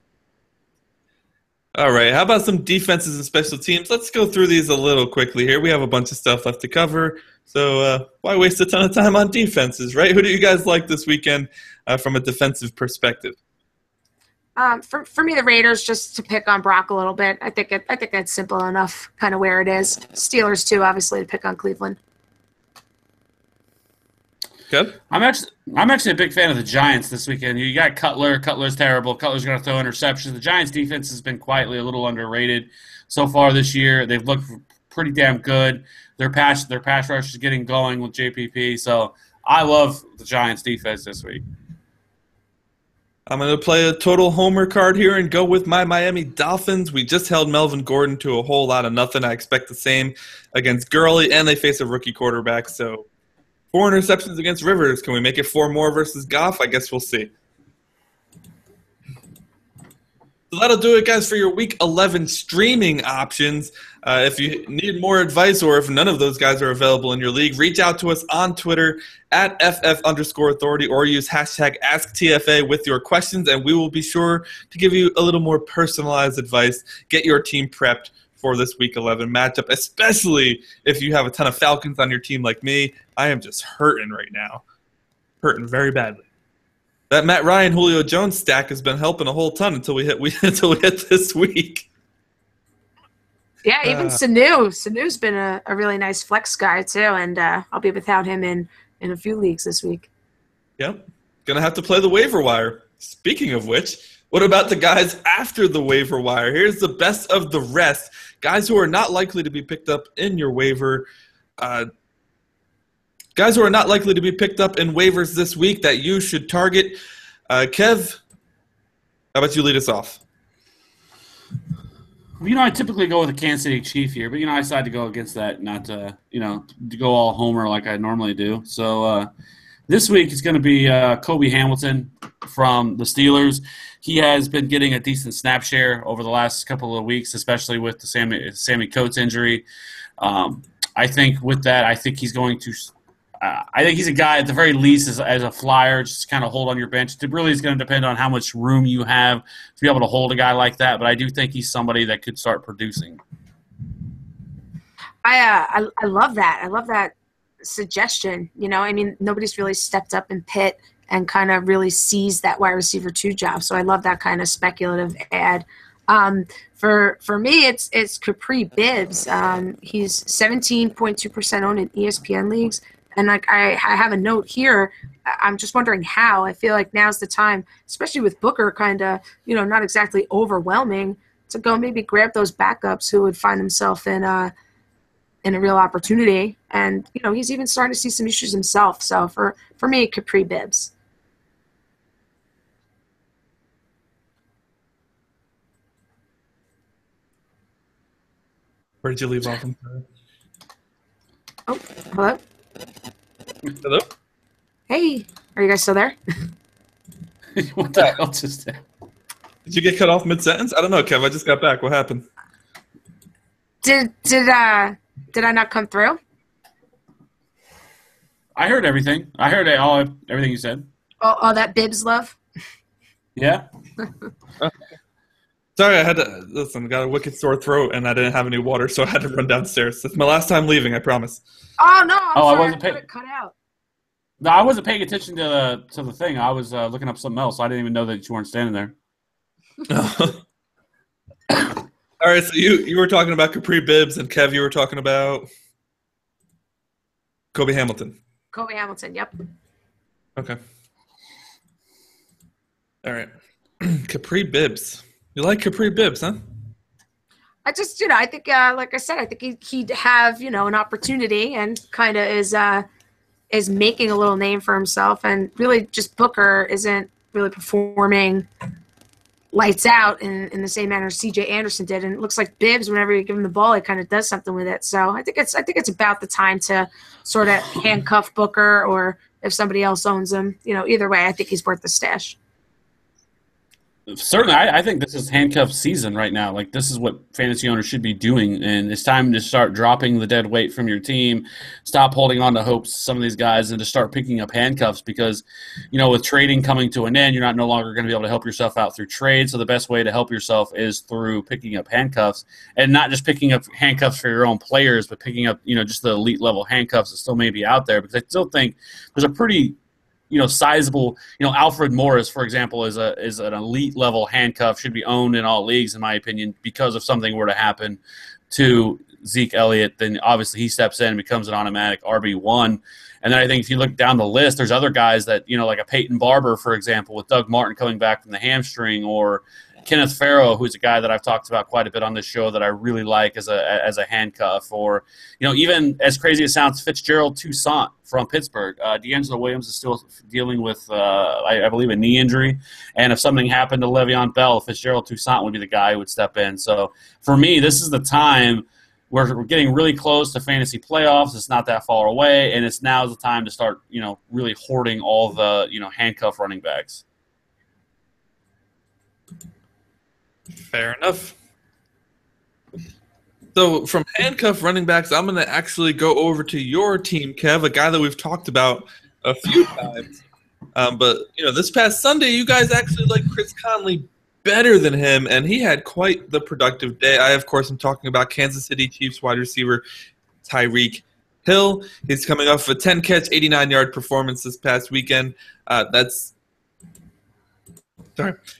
All right, how about some defenses and special teams? Let's go through these a little quickly here. We have a bunch of stuff left to cover, so why waste a ton of time on defenses, right? Who do you guys like this weekend from a defensive perspective? For me, the Raiders, just to pick on Brock a little bit. I think that's simple enough, kind of where it is. Steelers too, obviously, to pick on Cleveland. Good. I'm actually a big fan of the Giants this weekend. You got Cutler. Cutler's terrible. Cutler's going to throw interceptions. The Giants' defense has been quietly a little underrated so far this year. They've looked pretty damn good. Their pass rush is getting going with JPP. So I love the Giants' defense this week. I'm going to play a total homer card here and go with my Miami Dolphins. We just held Melvin Gordon to a whole lot of nothing. I expect the same against Gurley, and they face a rookie quarterback. So 4 interceptions against Rivers. Can we make it 4 more versus Goff? I guess we'll see. So that'll do it, guys, for your Week 11 streaming options. If you need more advice or if none of those guys are available in your league, reach out to us on Twitter at @FF_authority or use hashtag AskTFA with your questions, and we will be sure to give you a little more personalized advice. Get your team prepped for this Week 11 matchup, especially if you have a ton of Falcons on your team like me. I am just hurting right now. Hurting very badly. That Matt Ryan, Julio Jones stack has been helping a whole ton until we hit this week. Yeah, even Sanu. Sanu's been a really nice flex guy too, and I'll be without him in a few leagues this week. Yep. Gonna have to play the waiver wire. Speaking of which, what about the guys after the waiver wire? Here's the best of the rest. Guys who are not likely to be picked up in your waiver. Guys who are not likely to be picked up in waivers this week that you should target. Kev, how about you lead us off? I typically go with a Kansas City Chief here, but, I decided to go against that, not to, to go all homer like I normally do. So this week it's going to be Kobe Hamilton from the Steelers. He has been getting a decent snap share over the last couple of weeks, especially with the Sammy Coates injury. I think with that, I think he's going to I think he's a guy, at the very least, as a flyer, just kind of hold on your bench. It really is going to depend on how much room you have to be able to hold a guy like that. But I do think he's somebody that could start producing. I love that. I love that suggestion. Nobody's really stepped up in Pitt and kind of really seized that wide receiver 2 job. So I love that kind of speculative ad. For me, it's Capri Bibbs. He's 17.2% owned in ESPN leagues. And I have a note here. I'm just wondering how. I feel like now's the time, especially with Booker kind of, not exactly overwhelming, to go maybe grab those backups who would find themselves in a real opportunity. And, he's even starting to see some issues himself. So for me, Capri Bibbs. Where did you leave off? Oh, hello? Hello? Hey, are you guys still there? What the hell just happened? Did you get cut off mid-sentence? I don't know, Kev. I just got back. What happened? Did I not come through? I heard everything. I heard everything you said. All that Bibbs love? Yeah. Sorry, I had to listen. I got a wicked sore throat, and I didn't have any water, so I had to run downstairs. It's my last time leaving. I promise. Oh no! I'm sorry. I wasn't paying. Cut out. No, I wasn't paying attention to the thing. I was looking up something else. I didn't even know that you weren't standing there. All right, so you were talking about Capri Bibbs, and Kev, you were talking about Kobe Hamilton. Kobe Hamilton. Yep. Okay. All right. Capri Bibbs. You like Capri Bibbs, huh? I just, I think, like I said, I think he'd have, an opportunity and kind of is making a little name for himself. And really just Booker isn't really performing lights out in the same manner C.J. Anderson did. And it looks like Bibbs, whenever you give him the ball, he kind of does something with it. So I think it's about the time to sort of handcuff Booker, or if somebody else owns him, either way, I think he's worth the stash. Certainly, I think this is handcuff season right now. Like, this is what fantasy owners should be doing, and it's time to start dropping the dead weight from your team. Stop holding on to hopes some of these guys, and to start picking up handcuffs because, with trading coming to an end, you're not no longer going to be able to help yourself out through trade. So the best way to help yourself is through picking up handcuffs, and not just picking up handcuffs for your own players, but picking up just the elite level handcuffs that still may be out there. Because I still think there's a pretty sizable, Alfred Morris, for example, is an elite level handcuff, should be owned in all leagues, in my opinion, because if something were to happen to Zeke Elliott, then obviously he steps in and becomes an automatic RB1. And then I think if you look down the list, there's other guys that, like a Peyton Barber, for example, with Doug Martin coming back from the hamstring, or Kenneth Farrow, who's a guy that I've talked about quite a bit on this show that I really like as a handcuff, or even as crazy as it sounds, Fitzgerald Toussaint from Pittsburgh. D'Angelo Williams is still dealing with, I believe, a knee injury, and if something happened to Le'Veon Bell, Fitzgerald Toussaint would be the guy who would step in. So for me, this is the time where we're getting really close to fantasy playoffs. It's not that far away, and it's now the time to start, really hoarding all the handcuff running backs. Fair enough. So from handcuff running backs, I'm going to actually go over to your team, Kev, a guy that we've talked about a few times. But, this past Sunday, you guys actually liked Chris Conley better than him, and he had quite the productive day. I, of course, am talking about Kansas City Chiefs wide receiver Tyreek Hill. He's coming off a 10-catch, 89-yard performance this past weekend.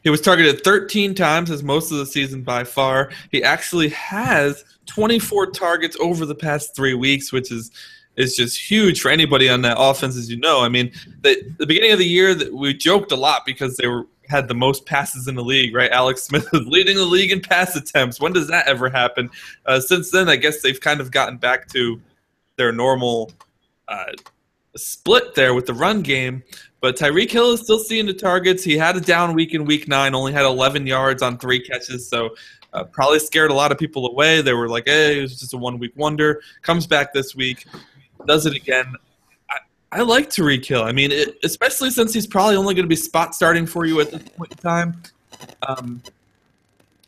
He was targeted 13 times, as most of the season by far. He actually has 24 targets over the past 3 weeks, which is just huge for anybody on that offense, as you know. I mean, the beginning of the year, we joked a lot because they had the most passes in the league, right? Alex Smith was leading the league in pass attempts. When does that ever happen? Since then, I guess they've kind of gotten back to their normal split there with the run game. But Tyreek Hill is still seeing the targets. He had a down week in Week 9, only had 11 yards on 3 catches, so probably scared a lot of people away. They were like, hey, it was just a one-week wonder. Comes back this week, does it again. I like Tyreek Hill. I mean, especially since he's probably only going to be spot starting for you at this point in time.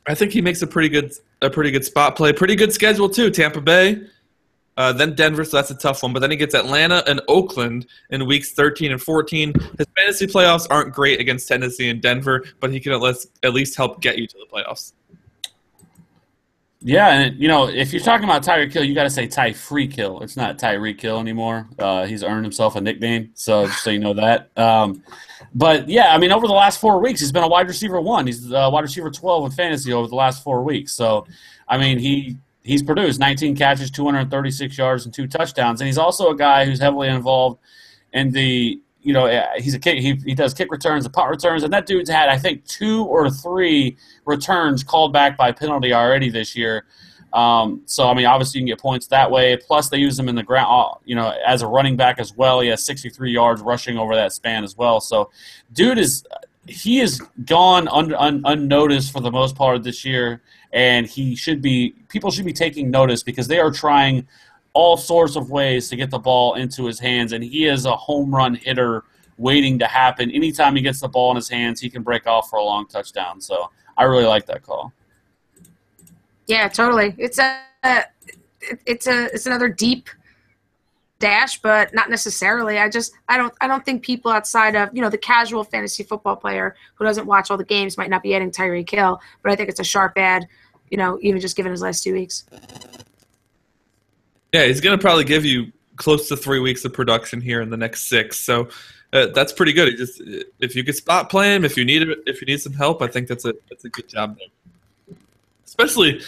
I think he makes a pretty good spot play. Pretty good schedule, too. Tampa Bay. Then Denver, so that's a tough one. But then he gets Atlanta and Oakland in weeks 13 and 14. His fantasy playoffs aren't great against Tennessee and Denver, but he can at least help get you to the playoffs. Yeah, and if you're talking about Tyreek Hill, you got to say Tyreek Hill. It's not Tyreek Hill anymore. He's earned himself a nickname, so just so you know that. But yeah, I mean, over the last 4 weeks, he's been a wide receiver 1. He's wide receiver 12 in fantasy over the last 4 weeks. So, I mean, He's produced 19 catches, 236 yards, and 2 touchdowns. And he's also a guy who's heavily involved in the, he's a kick. He does kick returns and punt returns. And that dude's had, I think, 2 or 3 returns called back by penalty already this year. So, I mean, obviously you can get points that way. Plus, they use him in the ground, as a running back as well. He has 63 yards rushing over that span as well. So, dude he is gone unnoticed for the most part of this year. And people should be taking notice because they are trying all sorts of ways to get the ball into his hands. And he is a home run hitter waiting to happen. Anytime he gets the ball in his hands, he can break off for a long touchdown. So I really like that call. Yeah, totally. It's another deep dash, but not necessarily. I don't think people outside of the casual fantasy football player who doesn't watch all the games might not be adding Tyreek Hill, but I think it's a sharp add, even just given his last 2 weeks. Yeah, he's going to probably give you close to 3 weeks of production here in the next 6, so that's pretty good. If you could spot play him, if you need some help, I think that's a good job there. Especially.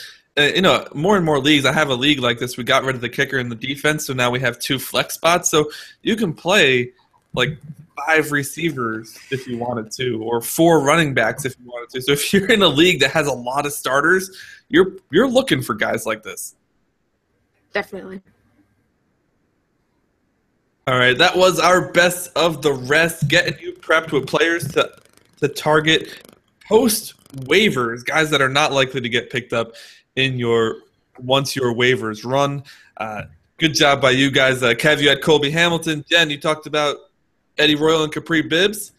More and more leagues. I have a league like this. We got rid of the kicker and the defense, so now we have 2 flex spots. So you can play like 5 receivers if you wanted to, or 4 running backs if you wanted to. So if you're in a league that has a lot of starters, you're looking for guys like this. Definitely. All right, that was our best of the rest, getting you prepped with players to target post waivers, guys that are not likely to get picked up once your waivers run. Good job by you guys. Kev, you had Colby Hamilton. Jen, you talked about Eddie Royal and Capri Bibbs.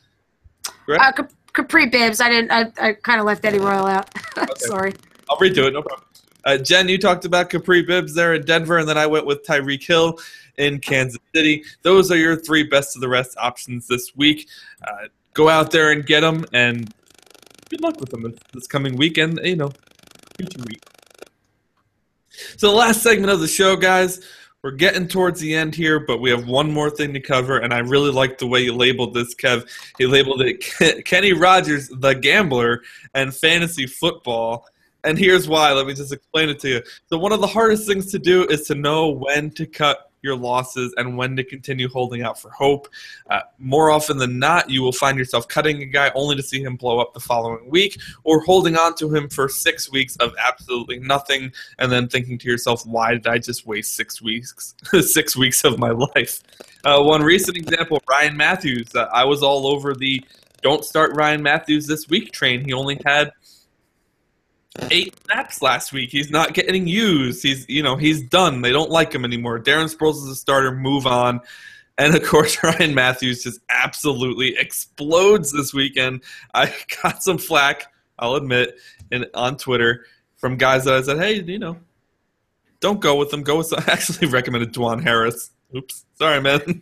Capri Bibbs. I kind of left Eddie Royal out. Okay. Sorry. I'll redo it. No problem. Jen, you talked about Capri Bibbs there in Denver, and then I went with Tyreek Hill in Kansas City. Those are your 3 best of the rest options this week. Go out there and get them, and good luck with them this coming weekend. Future week. So the last segment of the show, guys, we're getting towards the end here, but we have one more thing to cover, and I really like the way you labeled this, Kev. You labeled it Kenny Rogers, the gambler, and fantasy football. And here's why. Let me just explain it to you. So one of the hardest things to do is to know when to cut your losses and when to continue holding out for hope. More often than not, you will find yourself cutting a guy only to see him blow up the following week, or holding on to him for 6 weeks of absolutely nothing, and then thinking to yourself, why did I just waste 6 weeks 6 weeks of my life? One recent example, Ryan Matthews. I was all over the don't start Ryan Matthews this week train. He only had 8 snaps last week. He's not getting used. He's done. They don't like him anymore. Darren Sproles is a starter. Move on. And, of course, Ryan Matthews just absolutely explodes this weekend. I got some flack, I'll admit, on Twitter from guys that I said, hey, don't go with him. Go with – I actually recommended Dwan Harris. Oops. Sorry, man.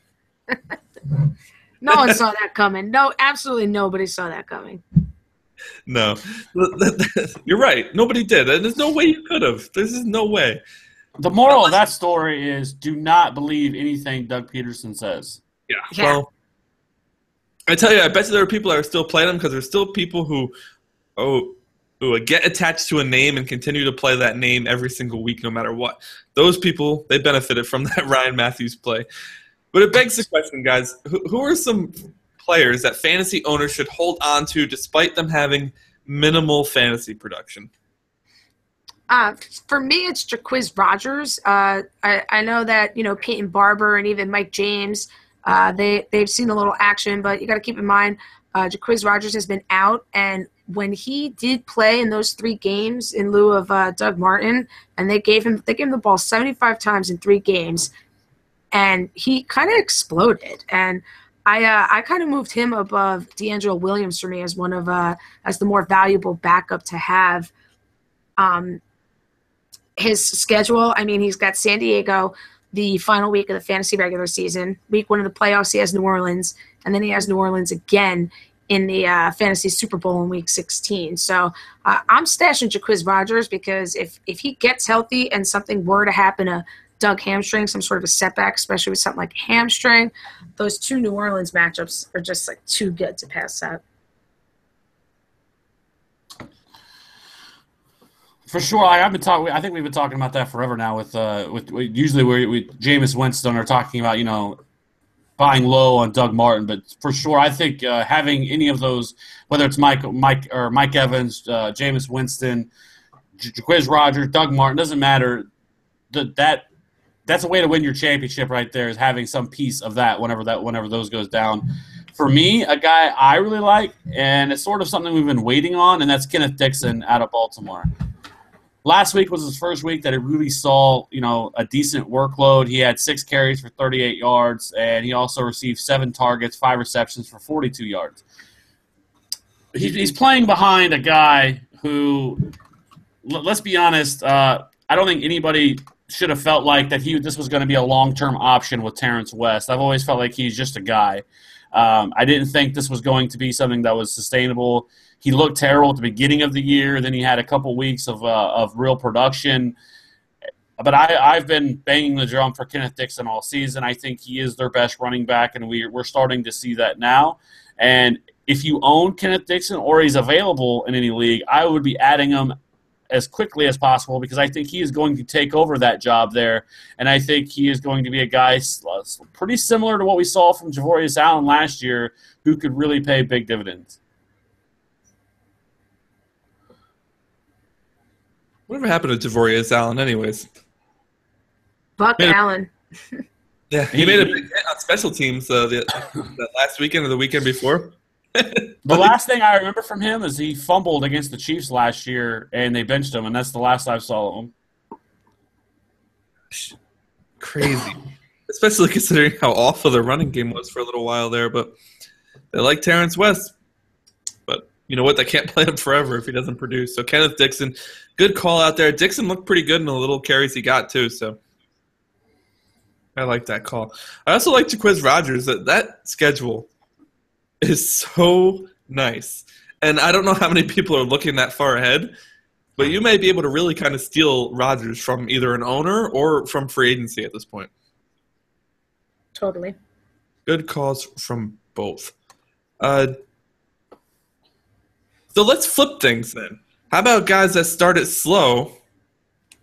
No one saw that coming. No, absolutely nobody saw that coming. No. You're right. Nobody did. And there's no way you could have. There's just no way. The moral of that story is do not believe anything Doug Peterson says. Yeah. Well, I tell you, I bet you there are people that are still playing them because there's still people who get attached to a name and continue to play that name every single week no matter what. Those people, they benefited from that Ryan Matthews play. But it begs the question, guys, who are some players that fantasy owners should hold on to despite them having minimal fantasy production? For me, it's Jacquizz Rodgers. I know that, Peyton Barber and even Mike James, they've seen a little action, but you got to keep in mind, Jacquizz Rodgers has been out, and when he did play in those 3 games in lieu of Doug Martin, and they gave him the ball 75 times in 3 games, and he kind of exploded. And I kind of moved him above D'Angelo Williams for me as one of as the more valuable backup to have. His schedule, he's got San Diego the final week of the fantasy regular season. Week 1 of the playoffs, he has New Orleans, and then he has New Orleans again in the fantasy Super Bowl in Week 16. So I'm stashing Jacquizz Rodgers because if he gets healthy and something were to happen to Doug hamstring, some sort of a setback, especially with something like hamstring, those 2 New Orleans matchups are just like too good to pass up. For sure, I think we've been talking about that forever now. With usually with Jameis Winston are talking about buying low on Doug Martin, but for sure, I think having any of those, whether it's Mike Evans, Jameis Winston, Jacquizz Rodgers, Doug Martin, doesn't matter. That's a way to win your championship right there, is having some piece of that whenever those goes down. For me, a guy I really like, and it's sort of something we've been waiting on, and that's Kenneth Dixon out of Baltimore. Last week was his first week that he really saw, a decent workload. He had 6 carries for 38 yards, and he also received 7 targets, 5 receptions for 42 yards. He's playing behind a guy who, let's be honest, I don't think anybody should have felt like that this was going to be a long-term option with Terrence West. I've always felt like he's just a guy. I didn't think this was going to be something that was sustainable. He looked terrible at the beginning of the year. Then he had a couple weeks of real production. But I've been banging the drum for Kenneth Dixon all season. I think he is their best running back, and we're starting to see that now. And if you own Kenneth Dixon or he's available in any league, I would be adding him as quickly as possible because I think he is going to take over that job there. And I think he is going to be a guy pretty similar to what we saw from Javorius Allen last year who could really pay big dividends. Whatever happened to Javorius Allen anyways? Allen. Yeah, he made a big hit on special teams the last weekend or the weekend before. The last thing I remember from him is he fumbled against the Chiefs last year, and they benched him, and that's the last I saw of him. Crazy. Especially considering how awful the running game was for a little while there. But they like Terrence West. But you know what, they can't play him forever if he doesn't produce. So Kenneth Dixon, good call out there. Dixon looked pretty good in the little carries he got too, so I like that call. I also like Jaquiz Rogers. That schedule is so nice. And I don't know how many people are looking that far ahead, but you may be able to really kind of steal Rodgers from either an owner or from free agency at this point. Totally. Good calls from both. So let's flip things then. How about guys that started slow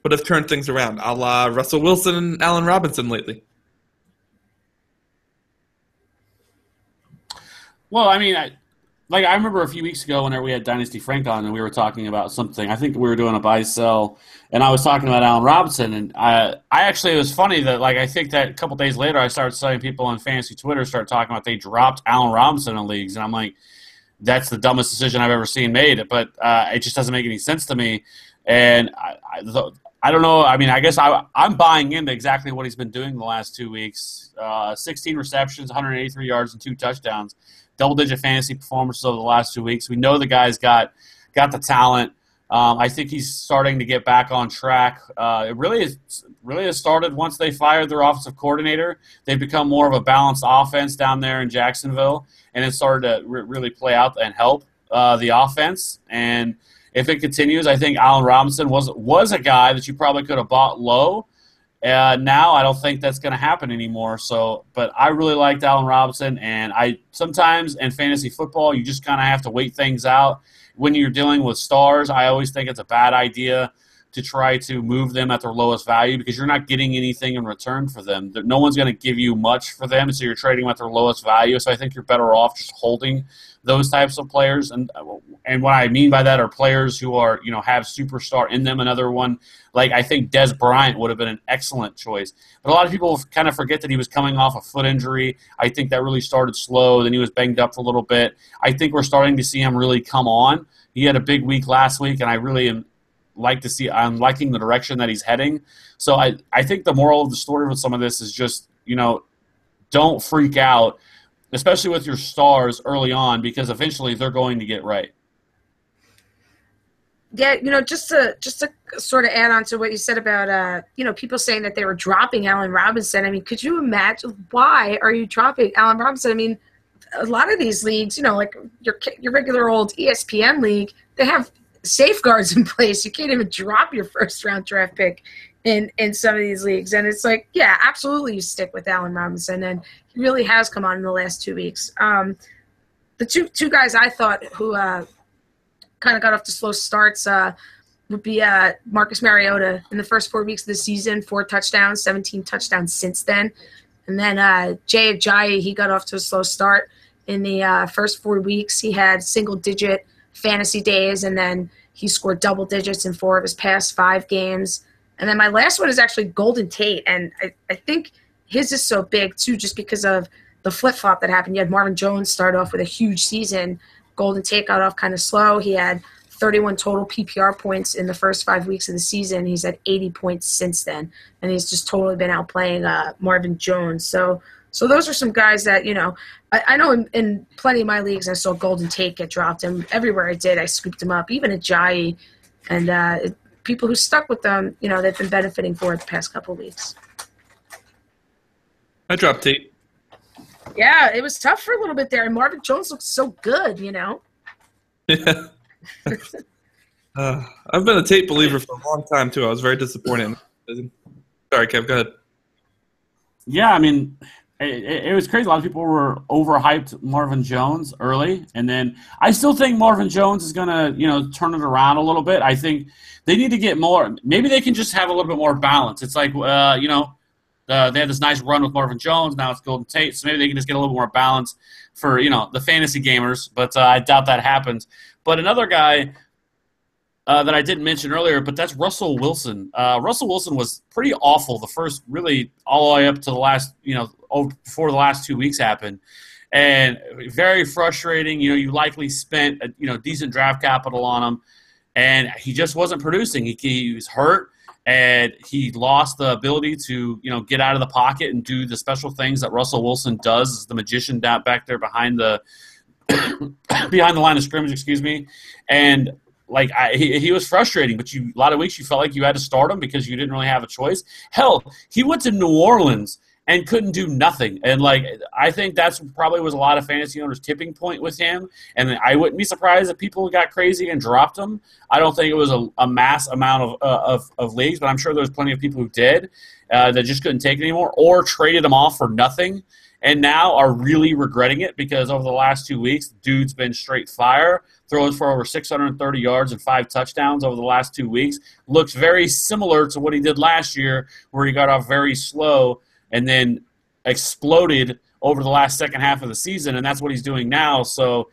but have turned things around, a la Russell Wilson and Allen Robinson lately? Well, I mean, I remember a few weeks ago whenever we had Dynasty Frank on and we were talking about something. I think we were doing a buy-sell, and I was talking about Allen Robinson. And I actually, it was funny that, I think that a couple days later I started seeing people on fantasy Twitter start talking about they dropped Allen Robinson in leagues. And I'm like, that's the dumbest decision I've ever seen made. But it just doesn't make any sense to me. And I don't know. I mean, I guess I'm buying into exactly what he's been doing the last 2 weeks. 16 receptions, 183 yards, and 2 touchdowns. Double-digit fantasy performances over the last 2 weeks. We know the guy's got the talent. I think he's starting to get back on track. It really has started once they fired their offensive coordinator. They've become more of a balanced offense down there in Jacksonville, and it started to really play out and help the offense. And if it continues, I think Allen Robinson was a guy that you probably could have bought low. Now I don't think that's going to happen anymore. But I really liked Allen Robinson, and sometimes in fantasy football you just kind of have to wait things out. When you're dealing with stars, I always think it's a bad idea to try to move them at their lowest value because you're not getting anything in return for them. No one's going to give you much for them, so you're trading them at their lowest value. So I think you're better off just holding those types of players. And what I mean by that are players who are, have superstar in them. Another one, I think Dez Bryant would have been an excellent choice. But a lot of people kind of forget that he was coming off a foot injury. I think that really started slow. Then he was banged up for a little bit. I think we're starting to see him really come on. He had a big week last week, and I really I'm liking the direction that he's heading. So I think the moral of the story with some of this is just, don't freak out, especially with your stars early on, because eventually they're going to get right. Yeah, just to sort of add on to what you said about, people saying that they were dropping Allen Robinson. I mean, could you imagine, why are you dropping Allen Robinson? I mean, a lot of these leagues, like your regular old ESPN league, they have safeguards in place. You can't even drop your first-round draft pick in some of these leagues. And it's like, yeah, absolutely you stick with Allen Robinson, and he really has come on in the last 2 weeks. The two guys I thought who kind of got off to slow starts would be Marcus Mariota in the first 4 weeks of the season, 4 touchdowns, 17 touchdowns since then. And then Jay Ajayi, he got off to a slow start in the first 4 weeks. He had single-digit fantasy days, and then he scored double digits in 4 of his past 5 games. And then my last one is actually Golden Tate, and I think his is so big, too, just because of the flip-flop that happened. You had Marvin Jones start off with a huge season. Golden Tate got off kind of slow. He had 31 total PPR points in the first 5 weeks of the season. He's had 80 points since then, and he's just totally been outplaying Marvin Jones. So those are some guys that, I know in plenty of my leagues I saw Golden Tate get dropped, and everywhere I did I scooped him up, even Ajayi. And people who stuck with them, they've been benefiting for it the past couple of weeks. I dropped Tate. Yeah, it was tough for a little bit there, and Marvin Jones looked so good, Yeah. I've been a Tate believer for a long time, too. I was very disappointed. Sorry, Kev, go ahead. Yeah, I mean, it was crazy. A lot of people were overhyped Marvin Jones early, and then I still think Marvin Jones is going to, turn it around a little bit. I think they need to get more. Maybe they can just have a little bit more balance. It's like, they had this nice run with Marvin Jones. Now it's Golden Tate, so maybe they can just get a little more balance for, the fantasy gamers, but I doubt that happens. But another guy that I didn't mention earlier, but that's Russell Wilson. Russell Wilson was pretty awful the first, really all the way up to the last, before the last 2 weeks happened. And very frustrating. You likely spent, decent draft capital on him, and he just wasn't producing. He was hurt, and he lost the ability to, get out of the pocket and do the special things that Russell Wilson does as the magician down back there behind the behind the line of scrimmage, excuse me, and like he was frustrating. But a lot of weeks you felt like you had to start him because you didn't really have a choice. Hell, he went to New Orleans and couldn't do nothing. And like I think that's probably was a lot of fantasy owners' tipping point with him. And I wouldn't be surprised if people got crazy and dropped him. I don't think it was a mass amount of leagues, but I'm sure there's plenty of people who did that just couldn't take it anymore or traded him off for nothing. And now are really regretting it because over the last 2 weeks, dude's been straight fire, throws for over 630 yards and 5 touchdowns over the last 2 weeks. Looks very similar to what he did last year where he got off very slow and then exploded over the last second half of the season, and that's what he's doing now. So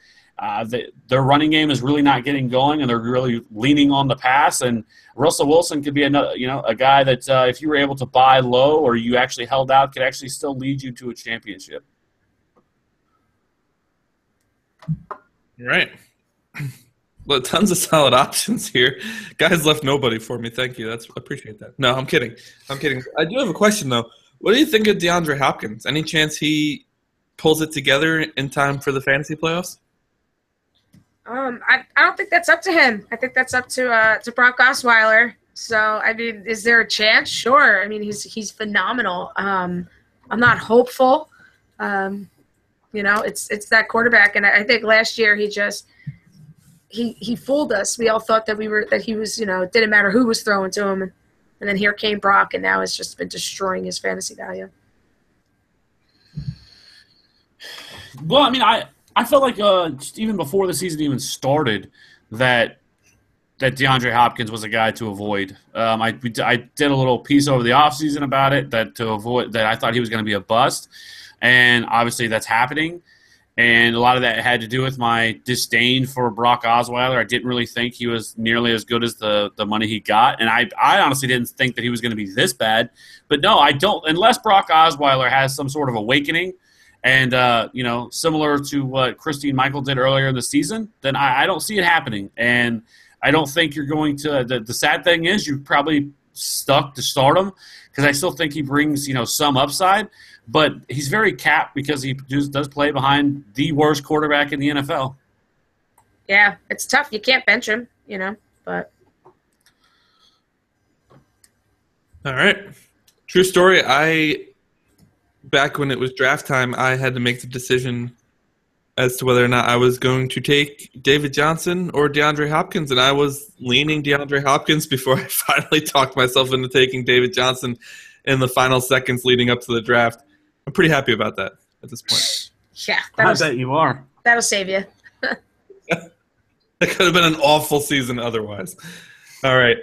their running game is really not getting going, and they're really leaning on the pass. And Russell Wilson could be another, a guy that if you were able to buy low or you actually held out, could actually still lead you to a championship. Right. Well, tons of solid options here. Guys left nobody for me. Thank you. Appreciate that. No, I'm kidding. I do have a question, though. What do you think of DeAndre Hopkins? Any chance he pulls it together in time for the fantasy playoffs? I don't think that's up to him. I think that's up to Brock Osweiler. So, I mean, is there a chance? Sure. I mean, he's phenomenal. I'm not hopeful. It's that quarterback, and I think last year he fooled us. We all thought that he was, it didn't matter who was throwing to him, and then here came Brock, and now it's just been destroying his fantasy value. Well, I mean, I felt like just even before the season even started that DeAndre Hopkins was a guy to avoid. I did a little piece over the offseason about it that I thought he was going to be a bust, and obviously that's happening. And a lot of that had to do with my disdain for Brock Osweiler. I didn't really think he was nearly as good as the money he got. And I honestly didn't think that he was going to be this bad. But no, I don't. Unless Brock Osweiler has some sort of awakening and, similar to what Christine Michael did earlier in the season, then I don't see it happening. And I don't think you're going to – the sad thing is you're probably stuck to start him because I still think he brings, some upside. But he's very capped because he does play behind the worst quarterback in the NFL. Yeah, it's tough. You can't bench him, but. All right. True story. Back when it was draft time, I had to make the decision as to whether or not I was going to take David Johnson or DeAndre Hopkins, and I was leaning DeAndre Hopkins before I finally talked myself into taking David Johnson in the final seconds leading up to the draft. I'm pretty happy about that at this point. Yeah. I bet you are. That'll save you. That could have been an awful season otherwise. All right.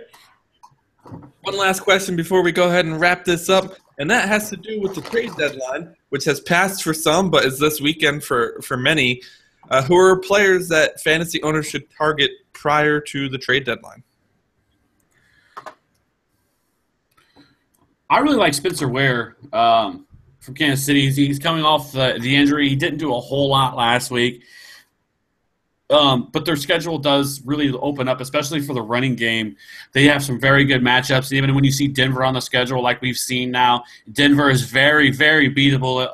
One last question before we go ahead and wrap this up, and that has to do with the trade deadline, which has passed for some but is this weekend for many. Who are players that fantasy owners should target prior to the trade deadline? I really like Spencer Ware from Kansas City. He's coming off the injury. He didn't do a whole lot last week. But their schedule does really open up, especially for the running game. They have some very good matchups. Even when you see Denver on the schedule like we've seen now, Denver is very, very beatable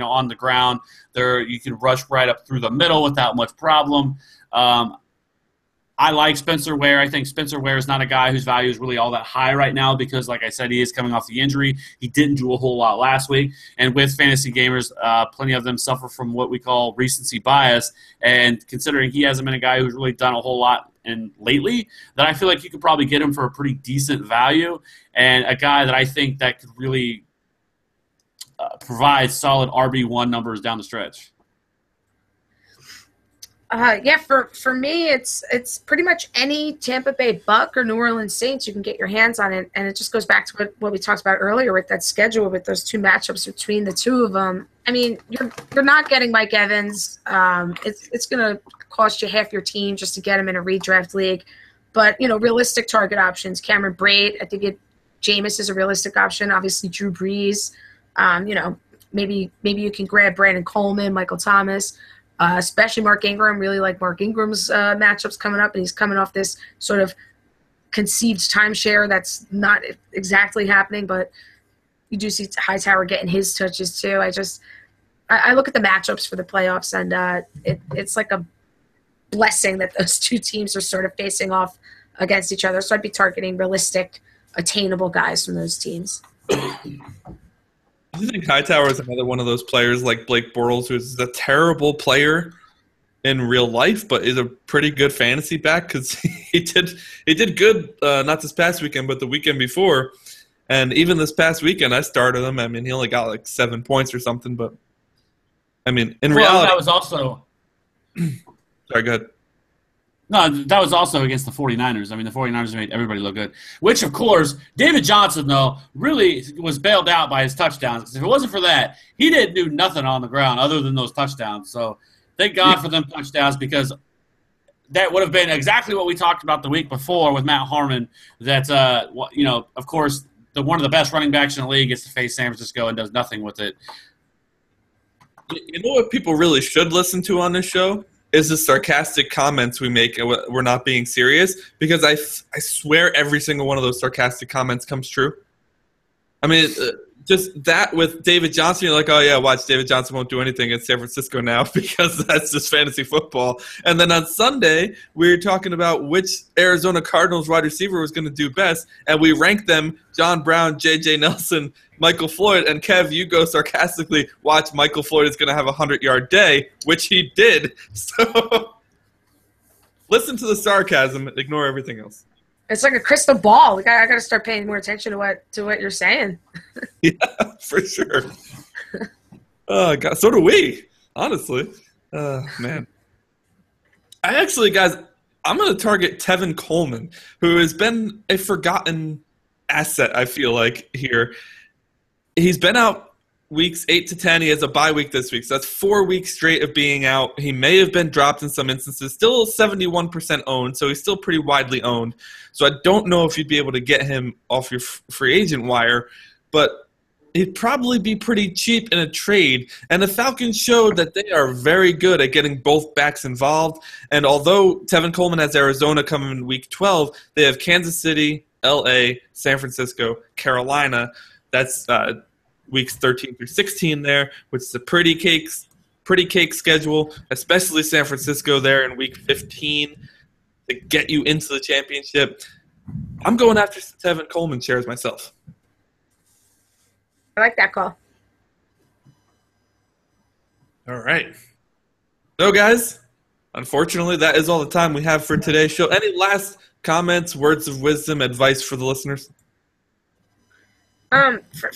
on the ground. You can rush right up through the middle without much problem. I like Spencer Ware. I think Spencer Ware is not a guy whose value is really all that high right now because, like I said, he is coming off the injury. He didn't do a whole lot last week. And with fantasy gamers, plenty of them suffer from what we call recency bias. And considering he hasn't been a guy who's really done a whole lot lately, that I feel like you could probably get him for a pretty decent value and a guy that I think that could really provide solid RB1 numbers down the stretch. For me, it's pretty much any Tampa Bay Buck or New Orleans Saints you can get your hands on it, and it just goes back to what we talked about earlier with that schedule with those two matchups between the two of them. I mean, you're not getting Mike Evans. It's going to cost you half your team just to get him in a redraft league, but realistic target options. Cameron Braid, I think Jameis is a realistic option. Obviously, Drew Brees. Maybe you can grab Brandon Coleman, Michael Thomas. Especially Mark Ingram. Really like Mark Ingram's matchups coming up, and he's coming off this sort of conceived timeshare that's not exactly happening, but you do see Hightower getting his touches too. I look at the matchups for the playoffs, and it's like a blessing that those two teams are sort of facing off against each other. So I'd be targeting realistic, attainable guys from those teams. Do you think Hightower is another one of those players like Blake Bortles, who's a terrible player in real life, but is a pretty good fantasy back? Because he did good, not this past weekend, but the weekend before. And even this past weekend, I started him. I mean, he only got like 7 points or something, but I mean, in reality, that was also. Sorry, go ahead. No, that was also against the 49ers. I mean, the 49ers made everybody look good. Which, of course, David Johnson, though, really was bailed out by his touchdowns. Because if it wasn't for that, he didn't do nothing on the ground other than those touchdowns. So thank God for them touchdowns, because that would have been exactly what we talked about the week before with Matt Harmon, that, of course, one of the best running backs in the league gets to face San Francisco and does nothing with it. You know what people really should listen to on this show? Is the sarcastic comments we make. We're not being serious, because I swear every single one of those sarcastic comments comes true. I mean, just that with David Johnson, you're like, oh, yeah, watch, David Johnson won't do anything in San Francisco now because that's just fantasy football. And then on Sunday, we were talking about which Arizona Cardinals wide receiver was going to do best, and we ranked them John Brown, J.J. Nelson, Michael Floyd, and Kev, you go sarcastically, watch, Michael Floyd is going to have a 100-yard day, which he did. So listen to the sarcasm, ignore everything else. It's like a crystal ball. Like, I got to start paying more attention to what you're saying. Yeah, for sure. Oh, God, so do we, honestly. Man. I actually, guys, I'm going to target Tevin Coleman, who has been a forgotten asset, I feel like, here. He's been out weeks 8 to 10. He has a bye week this week, so that's 4 weeks straight of being out. He may have been dropped in some instances. Still 71% owned, so he's still pretty widely owned. So I don't know if you'd be able to get him off your free agent wire, but he'd probably be pretty cheap in a trade. And the Falcons showed that they are very good at getting both backs involved. And although Tevin Coleman has Arizona coming in week 12, they have Kansas City, L.A., San Francisco, Carolina. That's weeks 13 through 16 there, which is a pretty cake schedule, especially San Francisco there in week 15 to get you into the championship. I'm going after Tevin Coleman shares myself. I like that call. All right. So, guys, unfortunately, that is all the time we have for today's show. Any last comments, words of wisdom, advice for the listeners?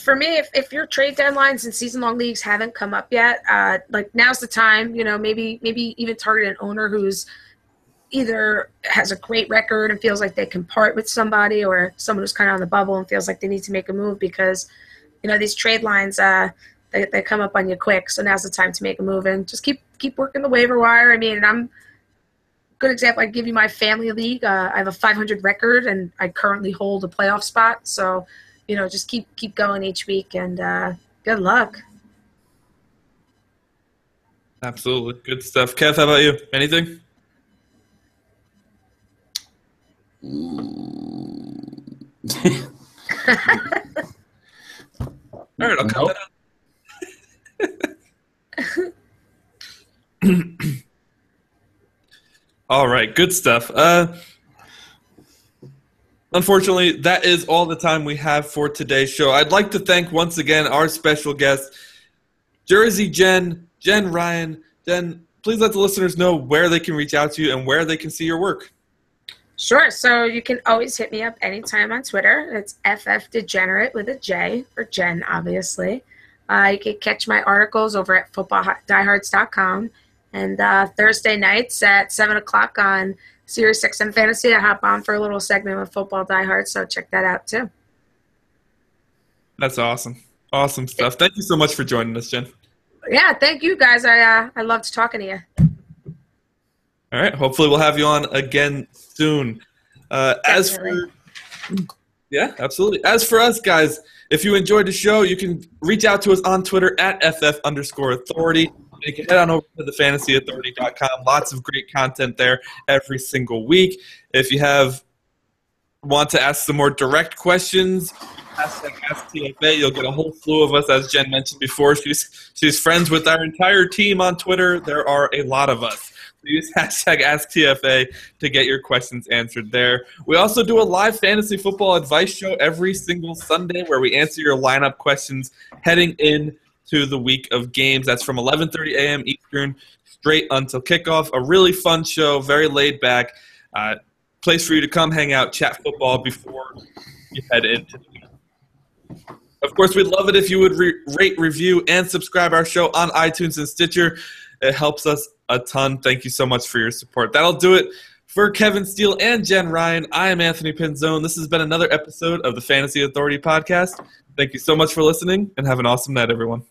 For me, if your trade deadlines and season-long leagues haven't come up yet, now's the time. Maybe even target an owner who's either has a great record and feels like they can part with somebody, or someone who's kind of on the bubble and feels like they need to make a move, because these trade lines they come up on you quick. So now's the time to make a move, and just keep working the waiver wire. I mean, I'm good example. I give you my family league. I have a 500 record, and I currently hold a playoff spot. So just keep going each week, and good luck. Absolutely. Good stuff. Kev, how about you? Anything? All right, I'll cut that out. All right, good stuff. Unfortunately, that is all the time we have for today's show. I'd like to thank once again our special guest, Jersey Jen Ryan. Jen, please let the listeners know where they can reach out to you and where they can see your work. Sure. So you can always hit me up anytime on Twitter. It's FFDegenerate with a J for Jen, obviously. You can catch my articles over at footballdiehards.com. And Thursday nights at 7 o'clock on Sirius XM Fantasy, I hop on for a little segment with Football Diehards, so check that out too. That's awesome. Awesome stuff. Thank you so much for joining us, Jen. Yeah, thank you guys. I loved talking to you. All right. Hopefully we'll have you on again soon. As for us, guys, if you enjoyed the show, you can reach out to us on Twitter at FF_authority. You can head on over to thefantasyauthority.com. Lots of great content there every single week. If you want to ask some more direct questions, hashtag AskTFA. You'll get a whole slew of us, as Jen mentioned before. She's friends with our entire team on Twitter. There are a lot of us. Use hashtag AskTFA to get your questions answered there. We also do a live fantasy football advice show every single Sunday where we answer your lineup questions heading into the week of games. That's from 11:30 a.m. Eastern straight until kickoff. A really fun show, very laid back. Place for you to come hang out, chat football before you head into the week. Of course, we'd love it if you would rate, review, and subscribe our show on iTunes and Stitcher. It helps us a ton. Thank you so much for your support. That'll do it for Kevin Steele and Jen Ryan. I am Anthony Pinzone. This has been another episode of the Fantasy Authority Podcast. Thank you so much for listening, and have an awesome night, everyone.